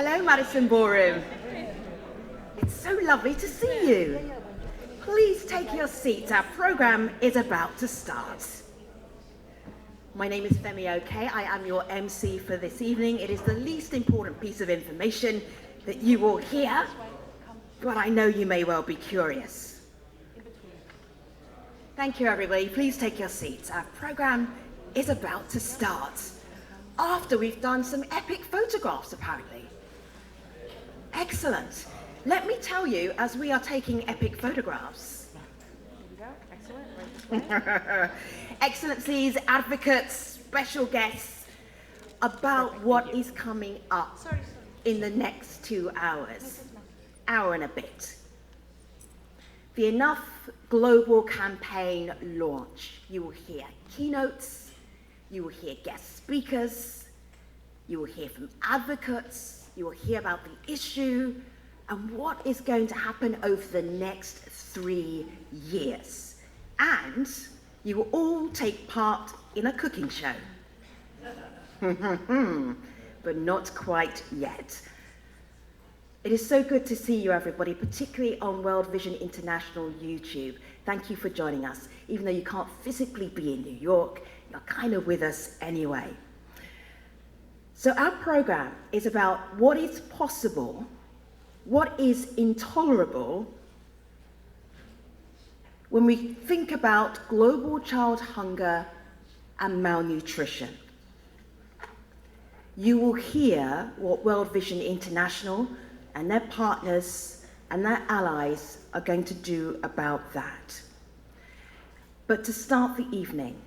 Hello, Madison Ballroom. It's so lovely to see you. Please take your seats. Our program is about to start. My name is Femi Oke. I am your MC for this evening. It is the least important piece of information that you will hear, but I know you may well be curious. Thank you, everybody. Please take your seats. Our program is about to start after we've done some epic photographs, apparently. Excellent. Let me tell you, as we are taking epic photographs. Here we go. Excellent. Excellencies, advocates, special guests, about what is coming up in the next 2 hours, hour and a bit. The Enough Global Campaign launch. You will hear keynotes, you will hear guest speakers, you will hear from advocates, you will hear about the issue and what is going to happen over the next 3 years. And you will all take part in a cooking show. But not quite yet. It is so good to see you, everybody, particularly on World Vision International YouTube. Thank you for joining us. Even though you can't physically be in New York, you're kind of with us anyway. So our program is about what is possible, what is intolerable, when we think about global child hunger and malnutrition. You will hear what World Vision International and their partners and their allies are going to do about that. But to start the evening,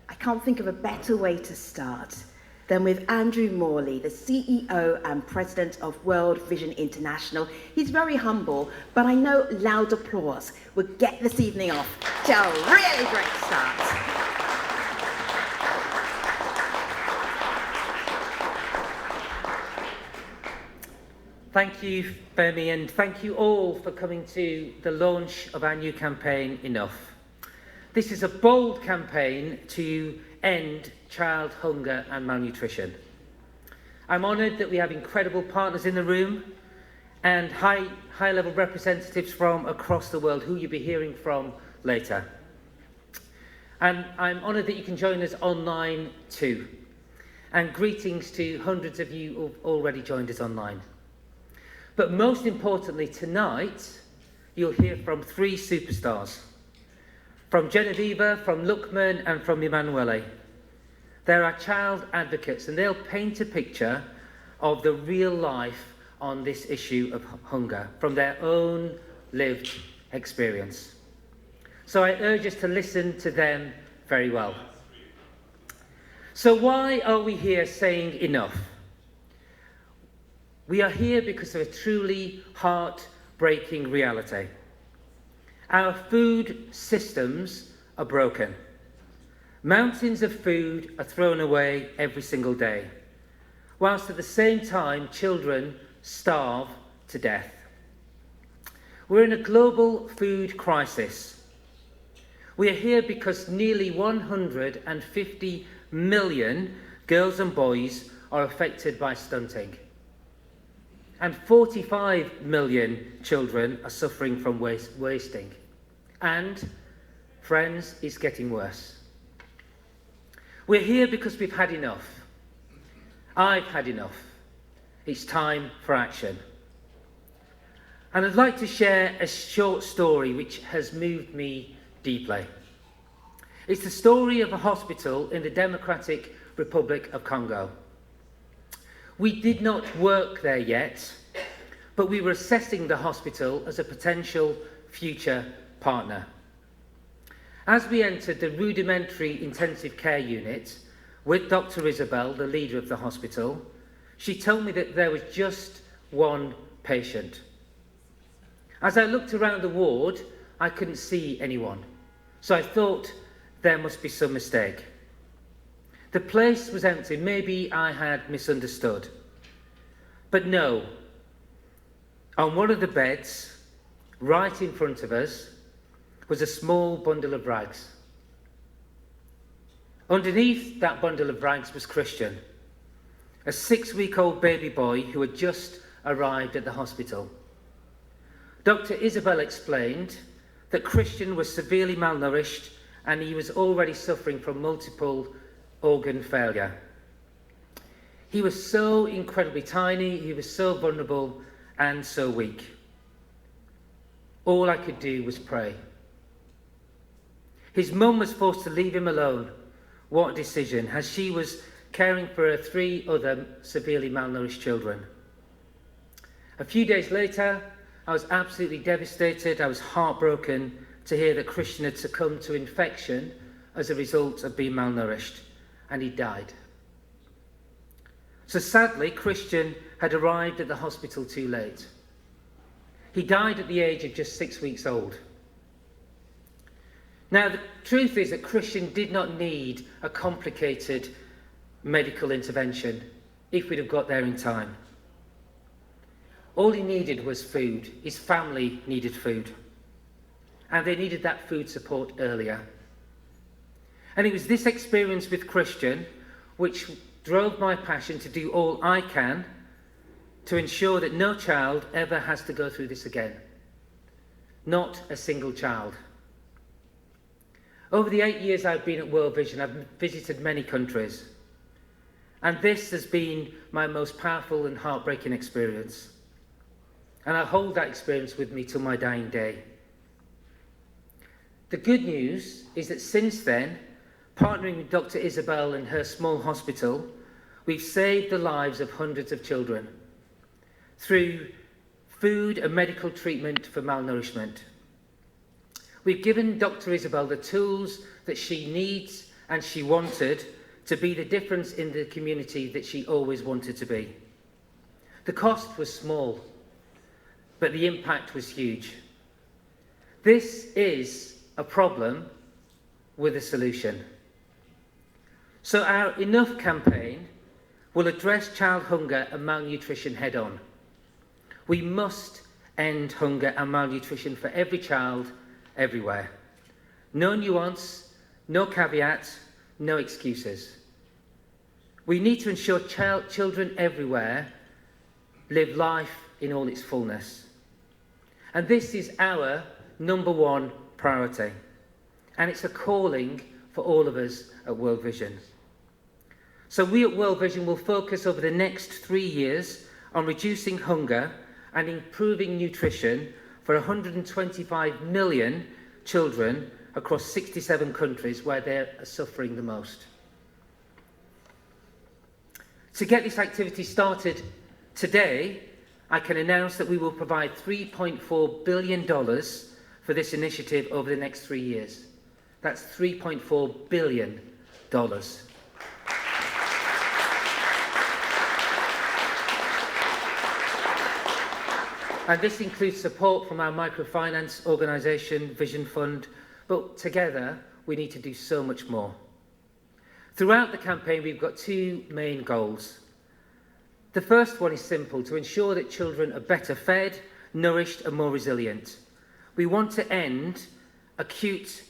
I can't think of a better way to start than with Andrew Morley, the CEO and President of World Vision International. He's very humble, but I know loud applause would get this evening off to a really great start. Thank you, Femi, and thank you all for coming to the launch of our new campaign, Enough. This is a bold campaign to end child hunger and malnutrition. I'm honoured that we have incredible partners in the room and high-level representatives from across the world who you'll be hearing from later. And I'm honoured that you can join us online too. And greetings to hundreds of you who've already joined us online. But most importantly, tonight, you'll hear from 3 superstars. From Genevieve, from Lukman, and from Emanuele. They're our child advocates, and they'll paint a picture of the real life on this issue of hunger from their own lived experience. So I urge us to listen to them very well. So why are we here saying enough? We are here because of a truly heart-breaking reality. Our food systems are broken. Mountains of food are thrown away every single day, whilst at the same time children starve to death. We're in a global food crisis. We are here because nearly 150 million girls and boys are affected by stunting. And 45 million children are suffering from wasting. And, friends, it's getting worse. We're here because we've had enough. I've had enough. It's time for action. And I'd like to share a short story which has moved me deeply. It's the story of a hospital in the Democratic Republic of Congo. We did not work there yet, but we were assessing the hospital as a potential future partner. As we entered the rudimentary intensive care unit with Dr. Isabel, the leader of the hospital, she told me that there was just one patient. As I looked around the ward, I couldn't see anyone, so I thought there must be some mistake. The place was empty. Maybe I had misunderstood. But no. On one of the beds, right in front of us, was a small bundle of rags. Underneath that bundle of rags was Christian, a 6-week-old baby boy who had just arrived at the hospital. Dr. Isabel explained that Christian was severely malnourished and he was already suffering from multiple organ failure. He was so incredibly tiny, he was so vulnerable and so weak. All I could do was pray. His mum was forced to leave him alone. What a decision, as she was caring for her 3 other severely malnourished children. A few days later, I was absolutely devastated. I was heartbroken to hear that Christian had succumbed to infection as a result of being malnourished, and he died. So sadly, Christian had arrived at the hospital too late. He died at the age of just 6 weeks old. Now, the truth is that Christian did not need a complicated medical intervention if we'd have got there in time. All he needed was food. His family needed food. And they needed that food support earlier. And it was this experience with Christian which drove my passion to do all I can to ensure that no child ever has to go through this again. Not a single child. Over the 8 years I've been at World Vision, I've visited many countries. And this has been my most powerful and heartbreaking experience. And I hold that experience with me till my dying day. The good news is that since then, partnering with Dr. Isabel and her small hospital, we've saved the lives of hundreds of children through food and medical treatment for malnourishment. We've given Dr. Isabel the tools that she needs and she wanted to be the difference in the community that she always wanted to be. The cost was small, but the impact was huge. This is a problem with a solution. So our Enough campaign will address child hunger and malnutrition head on. We must end hunger and malnutrition for every child, everywhere. No nuance, no caveat, no excuses. We need to ensure children everywhere live life in all its fullness. And this is our number one priority. And it's a calling for all of us at World Vision. So we at World Vision will focus over the next 3 years on reducing hunger and improving nutrition for 125 million children across 67 countries where they're suffering the most. To get this activity started today, I can announce that we will provide $3.4 billion for this initiative over the next 3 years. That's $3.4 billion. And this includes support from our microfinance organisation, Vision Fund, but together we need to do so much more. Throughout the campaign, we've got 2 main goals. The first one is simple: to ensure that children are better fed, nourished and more resilient. We want to end acute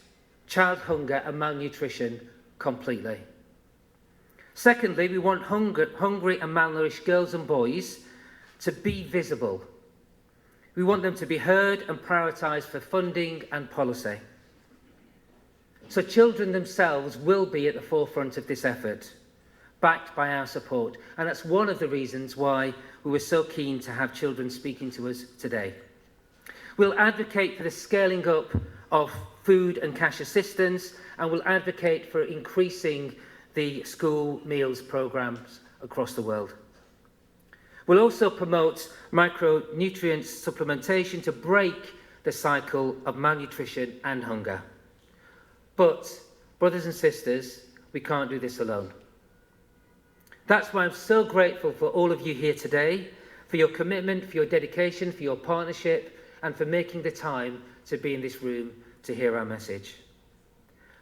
child hunger and malnutrition completely. Secondly, we want hungry and malnourished girls and boys to be visible. We want them to be heard and prioritised for funding and policy. So children themselves will be at the forefront of this effort, backed by our support. And that's one of the reasons why we were so keen to have children speaking to us today. We'll advocate for the scaling up of food and cash assistance, and we'll advocate for increasing the school meals programmes across the world. We'll also promote micronutrient supplementation to break the cycle of malnutrition and hunger. But, brothers and sisters, we can't do this alone. That's why I'm so grateful for all of you here today, for your commitment, for your dedication, for your partnership, and for making the time to be in this room to hear our message.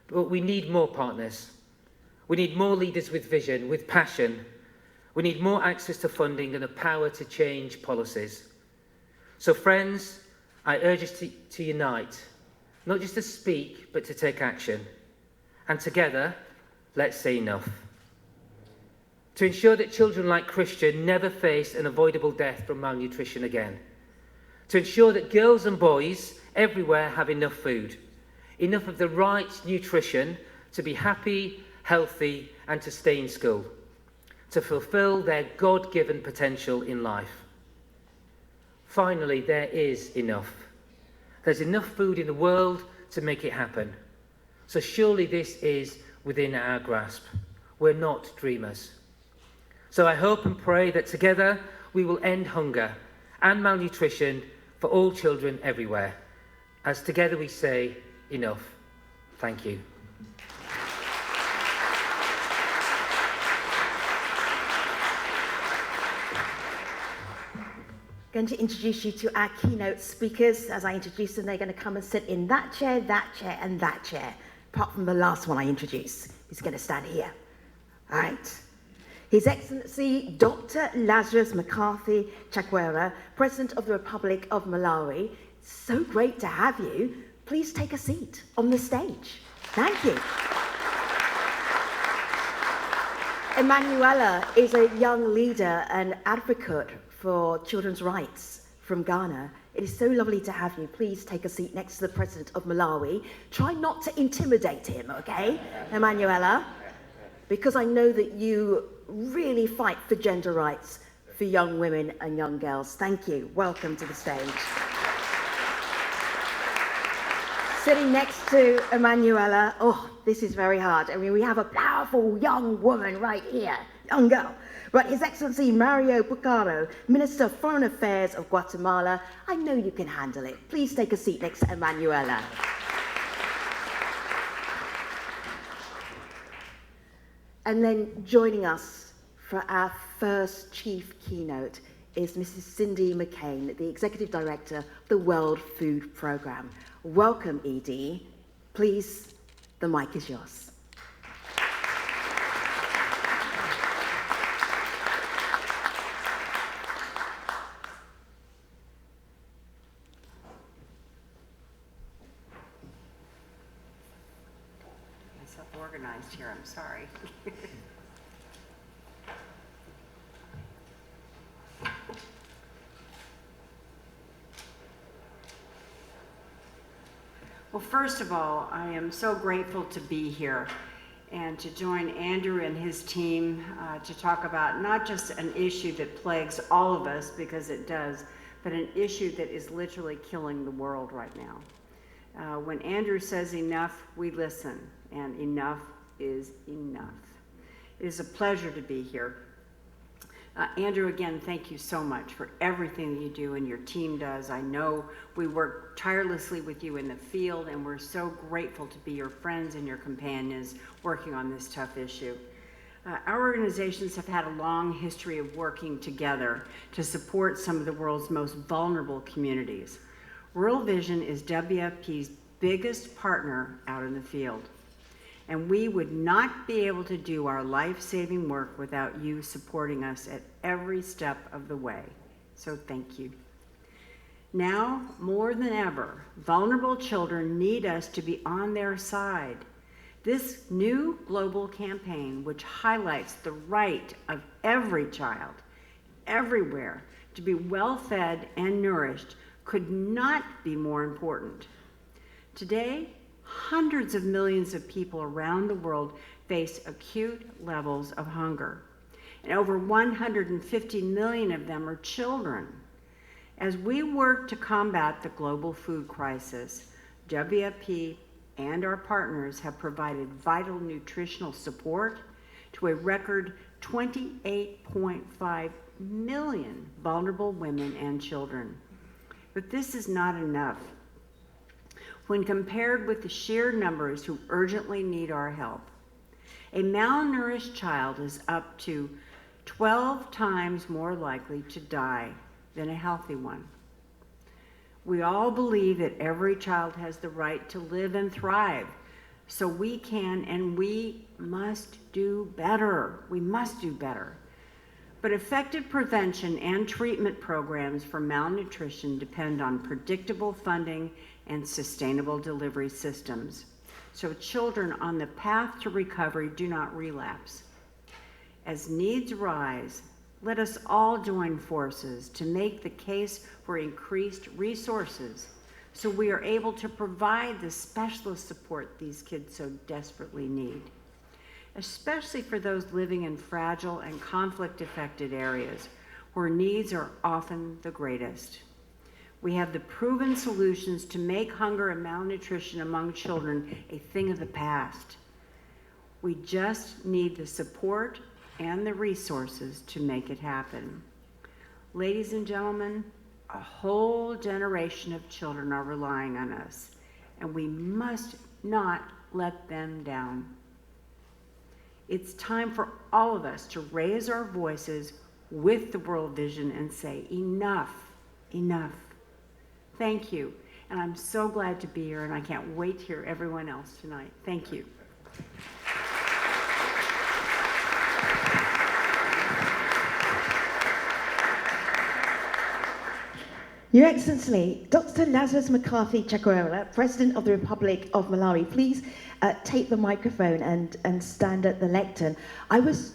But we need more partners. We need more leaders with vision, with passion. We need more access to funding and the power to change policies. So friends, I urge us to unite, not just to speak, but to take action. And together, let's say enough. to ensure that children like Christian never face an avoidable death from malnutrition again, to ensure that girls and boys everywhere have enough food, enough of the right nutrition to be happy, healthy, and to stay in school, to fulfill their God-given potential in life. Finally, there is enough. There's enough food in the world to make it happen. So surely this is within our grasp. We're not dreamers. So I hope and pray that together we will end hunger and malnutrition for all children everywhere. As together we say, enough. Thank you. Going to introduce you to our keynote speakers. As I introduce them, they're going to come and sit in that chair, and that chair. Apart from the last one I introduced, who's going to stand here. All right. His Excellency Dr. Lazarus McCarthy Chakwera, President of the Republic of Malawi. So great to have you. Please take a seat on the stage. Thank you. Emanuela is a young leader and advocate for children's rights from Ghana. It is so lovely to have you. Please take a seat next to the President of Malawi. Try not to intimidate him, okay, Emanuela? Because I know that you really fight for gender rights for young women and young girls. Thank you. Welcome to the stage. Sitting next to Emanuela, oh, this is very hard. I mean, we have a powerful young woman right here, young girl. But His Excellency Mario Bucaro, Minister of Foreign Affairs of Guatemala, I know you can handle it. Please take a seat next to Emanuela. And then joining us for our first chief keynote is Mrs. Cindy McCain, the Executive Director of the World Food Programme. Welcome, ED. Please, the mic is yours. Organized here, I'm sorry. Well, first of all, I am so grateful to be here and to join Andrew and his team to talk about not just an issue that plagues all of us, because it does, but an issue that is literally killing the world right now. When Andrew says enough, we listen, and enough is enough. It is a pleasure to be here. Andrew, again, thank you so much for everything that you do and your team does. I know we work tirelessly with you in the field, and we're so grateful to be your friends and your companions working on this tough issue. Our organizations have had a long history of working together to support some of the world's most vulnerable communities. Rural Vision is WFP's biggest partner out in the field, and we would not be able to do our life-saving work without you supporting us at every step of the way. So thank you. Now, more than ever, vulnerable children need us to be on their side. This new global campaign, which highlights the right of every child, everywhere, to be well-fed and nourished, could not be more important. Today, hundreds of millions of people around the world face acute levels of hunger, and over 150 million of them are children. As we work to combat the global food crisis, WFP and our partners have provided vital nutritional support to a record 28.5 million vulnerable women and children. But this is not enough. When compared with the sheer numbers who urgently need our help, a malnourished child is up to 12 times more likely to die than a healthy one. We all believe that every child has the right to live and thrive, so we can and we must do better. We must do better. But effective prevention and treatment programs for malnutrition depend on predictable funding and sustainable delivery systems, so children on the path to recovery do not relapse. As needs rise, let us all join forces to make the case for increased resources so we are able to provide the specialist support these kids so desperately need, especially for those living in fragile and conflict-affected areas where needs are often the greatest. We have the proven solutions to make hunger and malnutrition among children a thing of the past. We just need the support and the resources to make it happen. Ladies and gentlemen, a whole generation of children are relying on us, and we must not let them down. It's time for all of us to raise our voices with the world vision and say, enough, enough. Thank you, and I'm so glad to be here, and I can't wait to hear everyone else tonight. Thank you. Your Excellency, Dr. Lazarus McCarthy Chakwera, President of the Republic of Malawi, please take the microphone and stand at the lectern. I was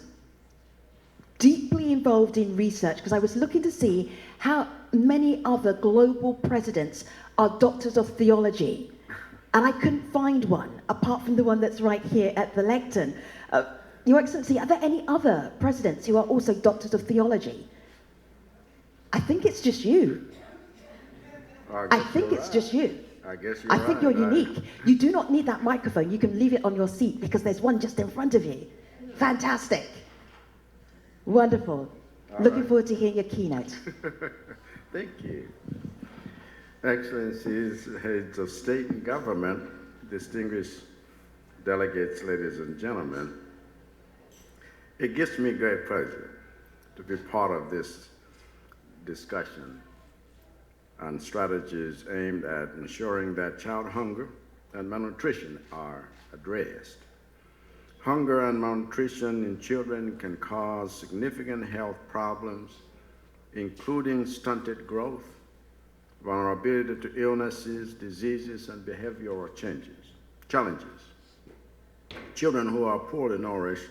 deeply involved in research because I was looking to see how many other global presidents are doctors of theology, and I couldn't find one apart from the one that's right here at the lectern. Your Excellency, are there any other presidents who are also doctors of theology? I think it's just you. I think it's just you. I guess you're I think right. you're unique. You do not need that microphone. You can leave it on your seat because there's one just in front of you. Fantastic. Wonderful. Looking forward to hearing your keynote. Thank you. Excellencies, heads of state and government, distinguished delegates, ladies and gentlemen, it gives me great pleasure to be part of this discussion on strategies aimed at ensuring that child hunger and malnutrition are addressed. Hunger and malnutrition in children can cause significant health problems, including stunted growth, vulnerability to illnesses, diseases, and behavioral challenges. Children who are poorly nourished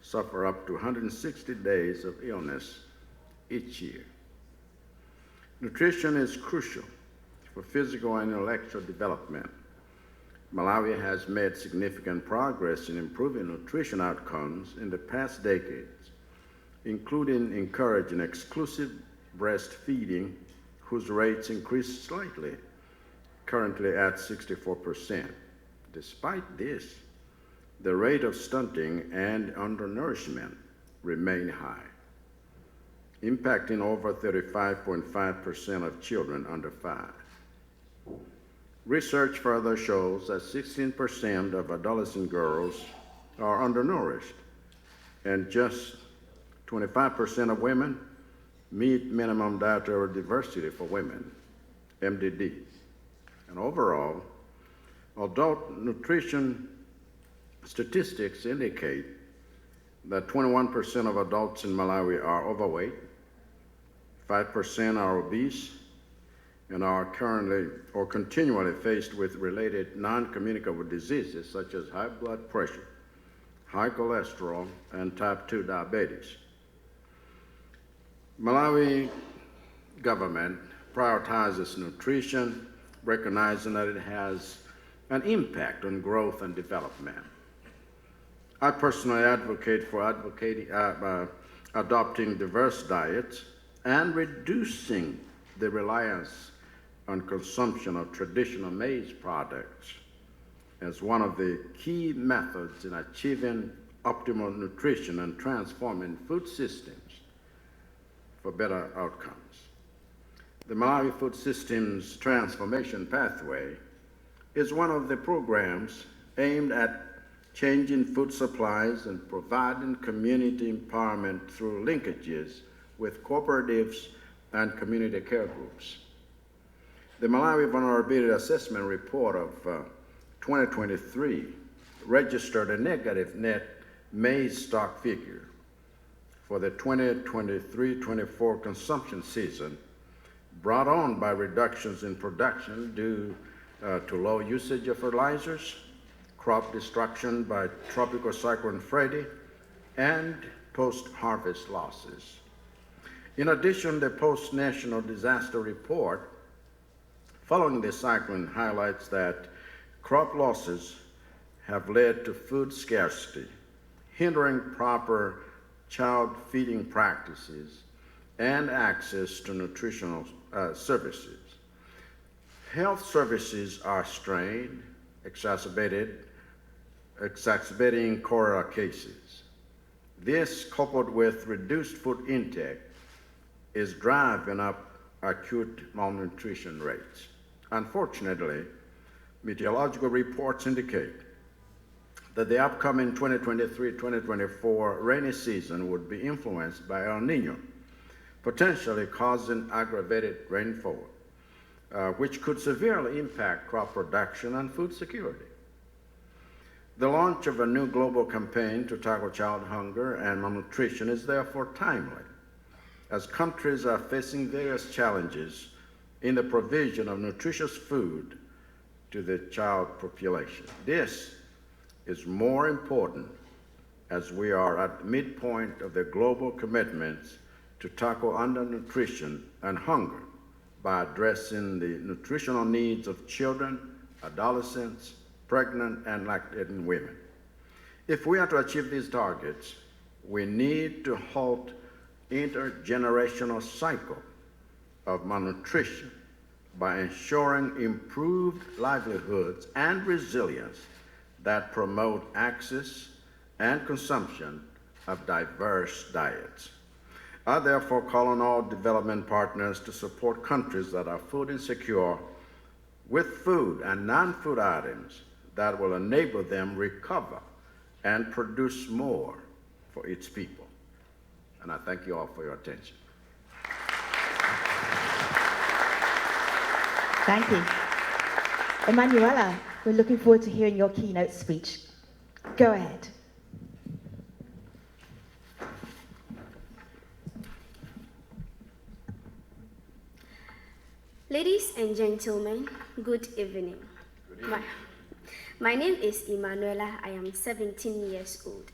suffer up to 160 days of illness each year. Nutrition is crucial for physical and intellectual development. Malawi has made significant progress in improving nutrition outcomes in the past decades, including encouraging exclusive breastfeeding, whose rates increased slightly, currently at 64%. Despite this, the rate of stunting and undernourishment remain high, impacting over 35.5% of children under 5. Research further shows that 16% of adolescent girls are undernourished, and just 25% of women meet minimum dietary diversity for women, MDD. And overall, adult nutrition statistics indicate that 21% of adults in Malawi are overweight, 5% are obese, and are currently or continually faced with related non-communicable diseases such as high blood pressure, high cholesterol, and type 2 diabetes. Malawi government prioritizes nutrition, recognizing that it has an impact on growth and development. I personally advocate for adopting diverse diets and reducing the reliance on consumption of traditional maize products as one of the key methods in achieving optimal nutrition and transforming food systems for better outcomes. The Malawi Food Systems Transformation Pathway is one of the programs aimed at changing food supplies and providing community empowerment through linkages with cooperatives and community care groups. The Malawi Vulnerability Assessment Report of 2023 registered a negative net maize stock figure for the 2023-24 consumption season, brought on by reductions in production due to low usage of fertilizers, crop destruction by Tropical Cyclone Freddy, and post-harvest losses. In addition, the post-national disaster report following the cyclone highlights that crop losses have led to food scarcity, hindering proper child feeding practices and access to nutritional services. Health services are strained, exacerbating cholera cases. This, coupled with reduced food intake, is driving up acute malnutrition rates. Unfortunately, meteorological reports indicate that the upcoming 2023-2024 rainy season would be influenced by El Nino, potentially causing aggravated rainfall, which could severely impact crop production and food security. The launch of a new global campaign to tackle child hunger and malnutrition is therefore timely, as countries are facing various challenges in the provision of nutritious food to the child population. This is more important as we are at the midpoint of the global commitments to tackle undernutrition and hunger by addressing the nutritional needs of children, adolescents, pregnant, and lactating women. If we are to achieve these targets, we need to halt intergenerational cycle of malnutrition by ensuring improved livelihoods and resilience that promote access and consumption of diverse diets. I therefore call on all development partners to support countries that are food insecure with food and non-food items that will enable them recover and produce more for its people. And I thank you all for your attention. Thank you. Emanuela, we're looking forward to hearing your keynote speech. Go ahead. Ladies and gentlemen, good evening. My name is Emanuela. I am 17 years old.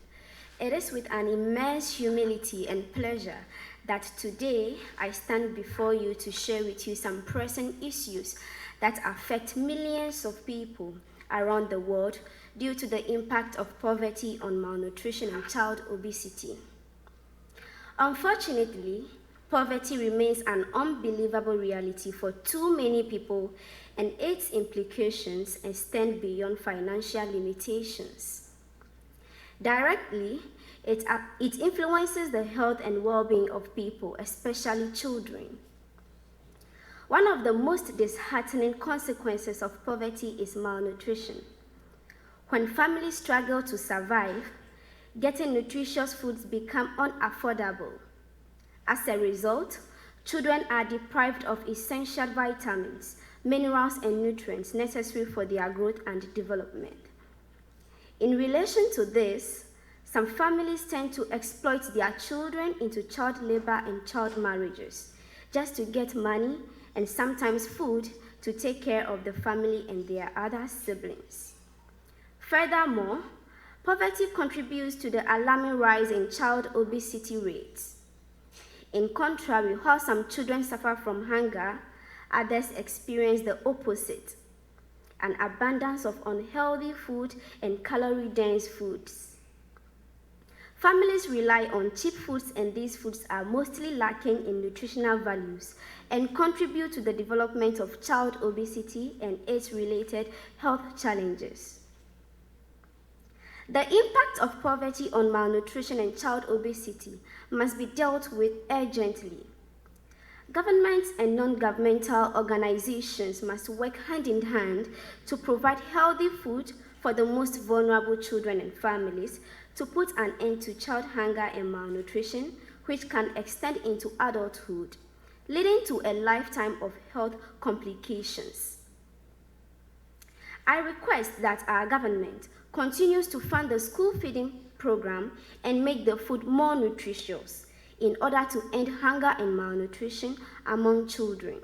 It is with an immense humility and pleasure that today I stand before you to share with you some pressing issues that affect millions of people around the world due to the impact of poverty on malnutrition and child obesity. Unfortunately, poverty remains an unbelievable reality for too many people, and its implications extend beyond financial limitations. Directly, it influences the health and well-being of people, especially children. One of the most disheartening consequences of poverty is malnutrition. When families struggle to survive, getting nutritious foods become unaffordable. As a result, children are deprived of essential vitamins, minerals, and nutrients necessary for their growth and development. In relation to this, some families tend to exploit their children into child labor and child marriages just to get money and sometimes food to take care of the family and their other siblings. Furthermore, poverty contributes to the alarming rise in child obesity rates. In contrary, while some children suffer from hunger, others experience the opposite, an abundance of unhealthy food and calorie-dense foods. Families rely on cheap foods, and these foods are mostly lacking in nutritional values and contribute to the development of child obesity and its-related health challenges. The impact of poverty on malnutrition and child obesity must be dealt with urgently. Governments and non-governmental organizations must work hand in hand to provide healthy food for the most vulnerable children and families, to put an end to child hunger and malnutrition, which can extend into adulthood, leading to a lifetime of health complications. I request that our government continues to fund the school feeding program and make the food more nutritious in order to end hunger and malnutrition among children.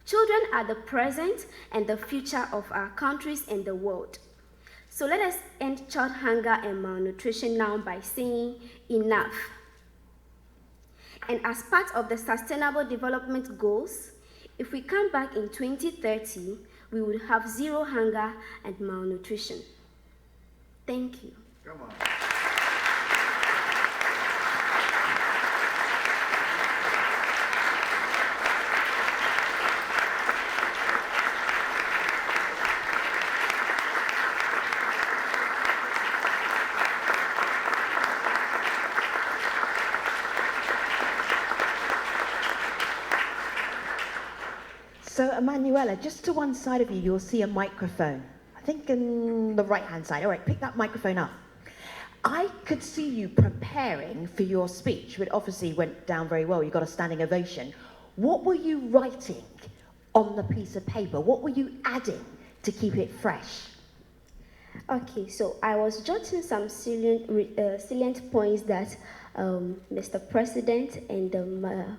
Children are the present and the future of our countries and the world. So let us end child hunger and malnutrition now by saying enough. And as part of the Sustainable Development Goals, if we come back in 2030, we would have zero hunger and malnutrition. Thank you. Come on. So, Emanuela, just to one side of you, you'll see a microphone. I think on the right-hand side. All right, pick that microphone up. I could see you preparing for your speech, which obviously went down very well. You got a standing ovation. What were you writing on the piece of paper? What were you adding to keep it fresh? Okay, so I was jotting some salient points that Mr. President and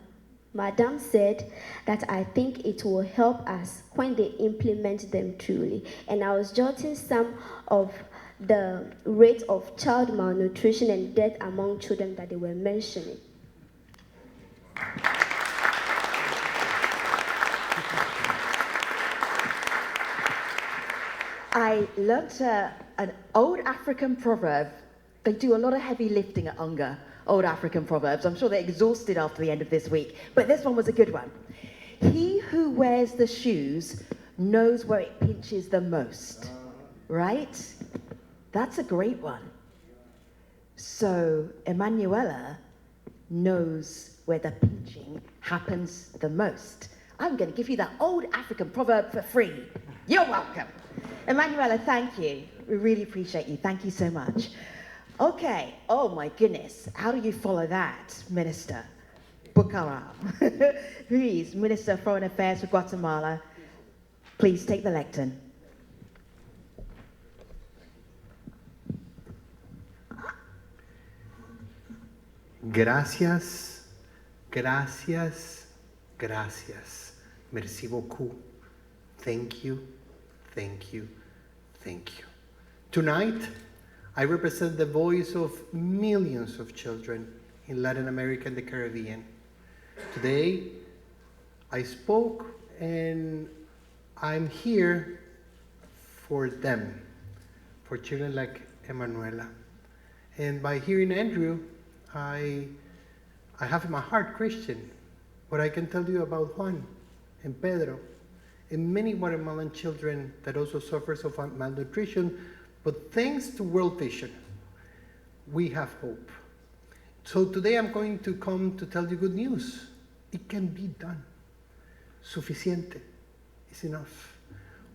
Madam said that I think it will help us when they implement them truly. And I was jotting some of the rate of child malnutrition and death among children that they were mentioning. I learnt an old African proverb. They do a lot of heavy lifting at UNGA, old African proverbs. I'm sure they're exhausted after the end of this week, but this one was a good one. He who wears the shoes knows where it pinches the most, right? That's a great one. So Emanuela knows where the pinching happens the most. I'm going to give you that old African proverb for free. You're welcome. Emanuela, thank you. We really appreciate you. Thank you so much. Okay. Oh, my goodness. How do you follow that, Minister Bucaram? Please, Minister of Foreign Affairs for Guatemala, please take the lectern. Gracias, gracias, gracias. Merci beaucoup. Thank you, thank you, thank you. Tonight, I represent the voice of millions of children in Latin America and the Caribbean. Today, I spoke and I'm here for them, for children like Emanuela. And by hearing Andrew, I have in my heart Christian, but I can tell you about Juan and Pedro and many Guatemalan children that also suffers of malnutrition, but thanks to World Vision, we have hope. So today I'm going to come to tell you good news. It can be done. Suficiente is enough.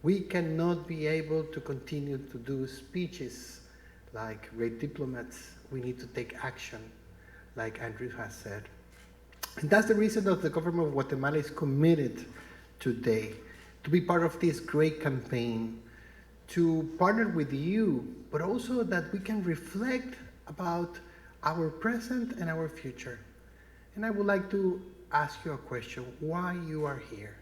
We cannot be able to continue to do speeches like great diplomats. We need to take action, like Andrew has said. And that's the reason that the government of Guatemala is committed today to be part of this great campaign, to partner with you, but also that we can reflect about our present and our future. And I would like to ask you a question, why you are here.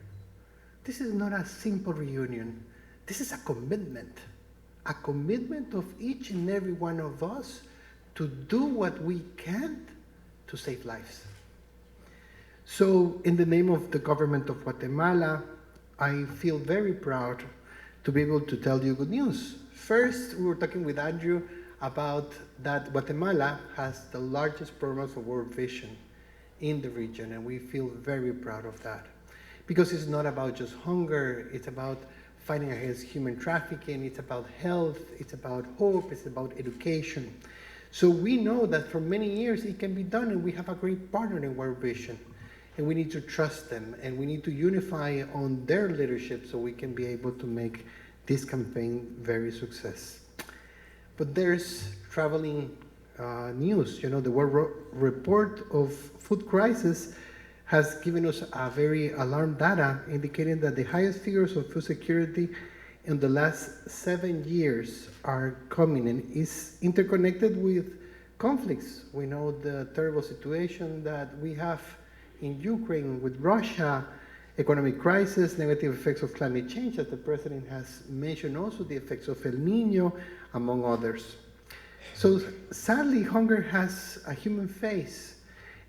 This is not a simple reunion. This is a commitment of each and every one of us to do what we can to save lives. So in the name of the government of Guatemala, I feel very proud to be able to tell you good news. First, we were talking with Andrew about that Guatemala has the largest programs of World Vision in the region, and we feel very proud of that. Because it's not about just hunger, it's about fighting against human trafficking, it's about health, it's about hope, it's about education. So we know that for many years it can be done, and we have a great partner in World Vision. And we need to trust them, and we need to unify on their leadership so we can be able to make this campaign very success. But there's traveling news. You know, the World Report of Food Crisis has given us a very alarmed data indicating that the highest figures of food security in the last 7 years are coming, and is interconnected with conflicts. We know the terrible situation that we have in Ukraine with Russia, economic crisis, negative effects of climate change, as the President has mentioned, also the effects of El Nino, among others. So sadly, hunger has a human face,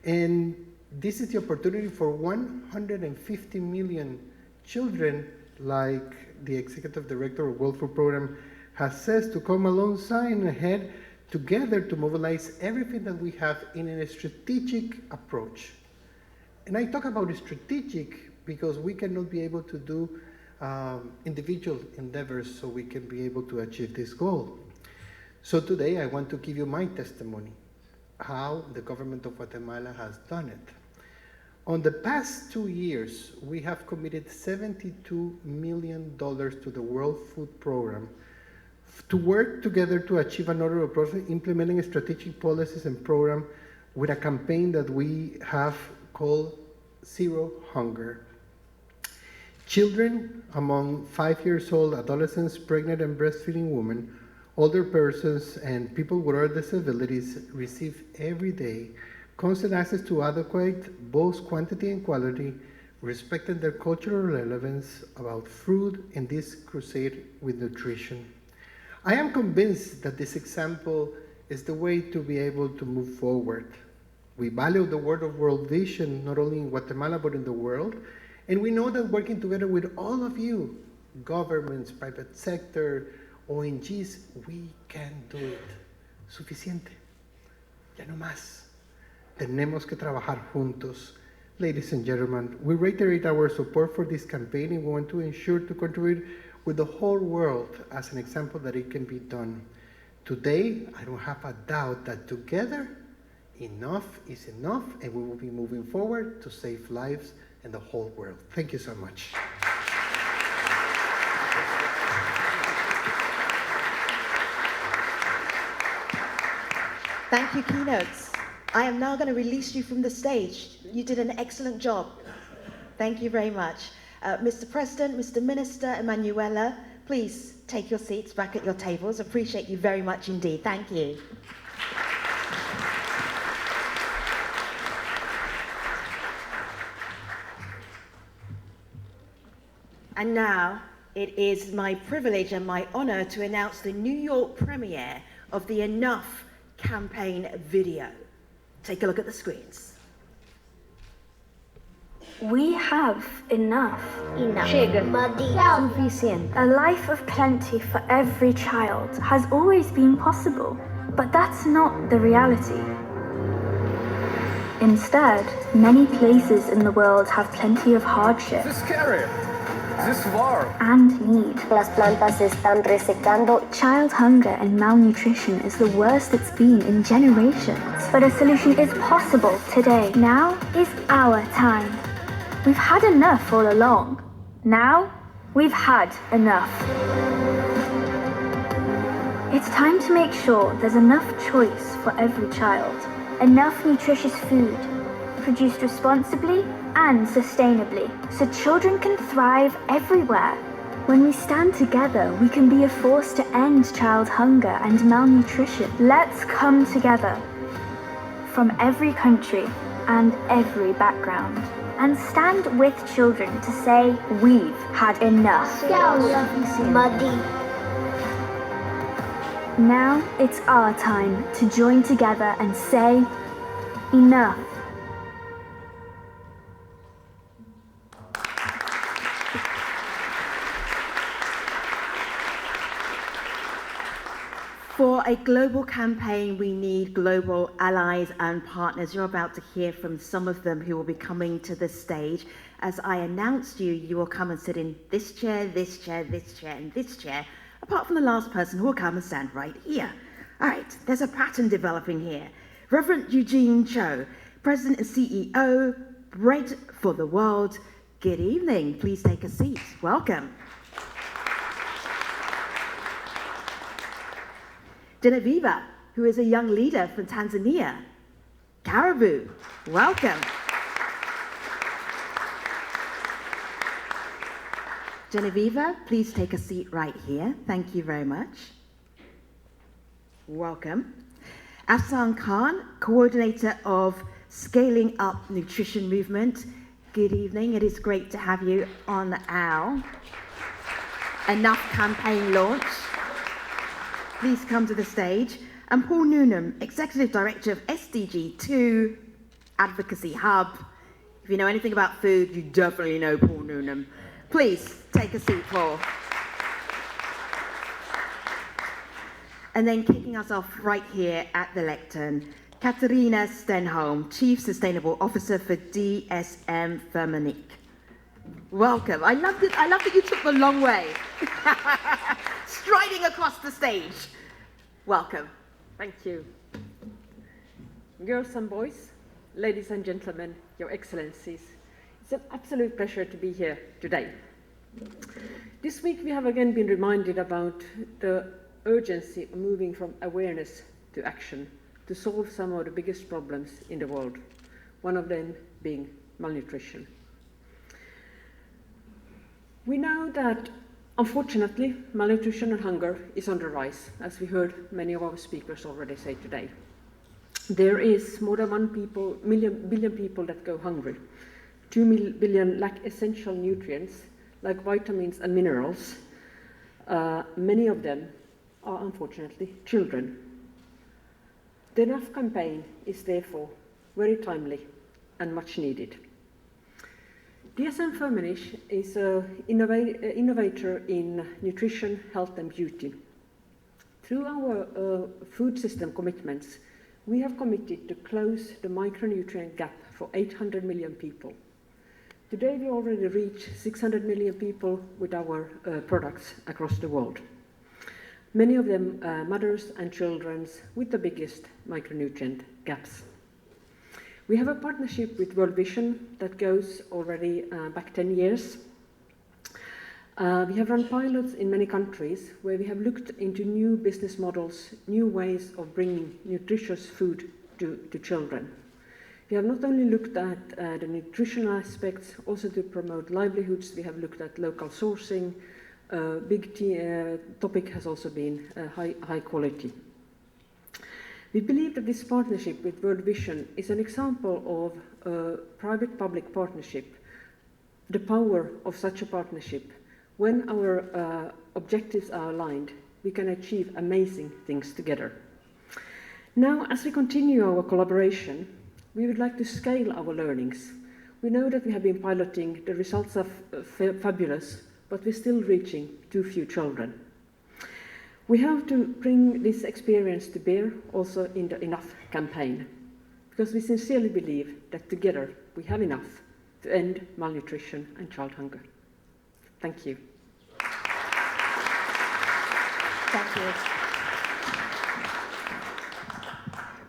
and this is the opportunity for 150 million children, like the Executive Director of World Food Program has said, to come alongside and ahead together to mobilize everything that we have in a strategic approach. And I talk about strategic because we cannot be able to do individual endeavors so we can be able to achieve this goal. So today I want to give you my testimony, how the government of Guatemala has done it. On the past 2 years, we have committed $72 million to the World Food Program to work together to achieve another approach, implementing strategic policies and program with a campaign that we have called Zero Hunger. Children among 5 years old, adolescents, pregnant and breastfeeding women, older persons, and people with other disabilities receive every day constant access to adequate both quantity and quality, respecting their cultural relevance about food in this crusade with nutrition. I am convinced that this example is the way to be able to move forward. We value the word of World Vision, not only in Guatemala, but in the world. And we know that working together with all of you, governments, private sector, ONGs, we can do it. Suficiente. Ya no más. Tenemos que trabajar juntos. Ladies and gentlemen, we reiterate our support for this campaign, and we want to ensure to contribute with the whole world as an example that it can be done. Today, I don't have a doubt that together, enough is enough, and we will be moving forward to save lives in the whole world. Thank you so much. Thank you, Keynotes. I am now going to release you from the stage. You did an excellent job. Thank you very much. Mr. President, Mr. Minister, Emanuela, please take your seats back at your tables. Appreciate you very much indeed. Thank you. And now it is my privilege and my honor to announce the New York premiere of the Enough campaign video. Take a look at the screens. We have enough. Suficiente. A life of plenty for every child has always been possible, but that's not the reality. Instead, many places in the world have plenty of hardship. This is scary. This is war. And need. Las plantas se están resecando. Child hunger and malnutrition is the worst it's been in generations. But a solution is possible today. Now is our time. We've had enough all along. Now, we've had enough. It's time to make sure there's enough choice for every child. Enough nutritious food, produced responsibly and sustainably, so children can thrive everywhere. When we stand together, we can be a force to end child hunger and malnutrition. Let's come together from every country and every background, and stand with children to say we've had enough. Now it's our time to join together and say enough. For a global campaign, we need global allies and partners. You're about to hear from some of them who will be coming to the stage. As I announced you, you will come and sit in this chair, this chair, this chair, and this chair, apart from the last person who will come and stand right here. All right, there's a pattern developing here. Reverend Eugene Cho, President and CEO, Bread for the World. Good evening. Please take a seat. Welcome. Genevieve, who is a young leader from Tanzania. Caribou, welcome. Genevieve, please take a seat right here. Thank you very much. Welcome. Afsan Khan, coordinator of Scaling Up Nutrition Movement. Good evening. It is great to have you on our Enough campaign launch. Please come to the stage. And Paul Newnham, Executive Director of SDG 2 Advocacy Hub. If you know anything about food, you definitely know Paul Newnham. Please take a seat, Paul. And then kicking us off right here at the lectern, Katarina Stenholm, Chief Sustainable Officer for DSM Firmenich. Welcome. I love that you took the long way. Striding across the stage. Welcome. Thank you. Girls and boys, ladies and gentlemen, Your Excellencies, it's an absolute pleasure to be here today. This week we have again been reminded about the urgency of moving from awareness to action to solve some of the biggest problems in the world, one of them being malnutrition. We know that, unfortunately, malnutrition and hunger is on the rise, as we heard many of our speakers already say today. There is more than 1 billion people that go hungry. 2 billion lack essential nutrients, like vitamins and minerals. Many of them are, unfortunately, children. The Enough campaign is therefore very timely and much needed. DSM Firmenich is an innovator in nutrition, health and beauty. Through our food system commitments, we have committed to close the micronutrient gap for 800 million people. Today we already reach 600 million people with our products across the world. Many of them mothers and children with the biggest micronutrient gaps. We have a partnership with World Vision that goes already back 10 years. We have run pilots in many countries where we have looked into new business models, new ways of bringing nutritious food to children. We have not only looked at the nutritional aspects, also to promote livelihoods. We have looked at local sourcing. Big topic has also been high quality. We believe that this partnership with World Vision is an example of a private-public partnership, the power of such a partnership. When our objectives are aligned, we can achieve amazing things together. Now, as we continue our collaboration, we would like to scale our learnings. We know that we have been piloting, the results are fabulous, but we're still reaching too few children. We have to bring this experience to bear also in the Enough campaign, because we sincerely believe that together we have enough to end malnutrition and child hunger. Thank you. Thank you.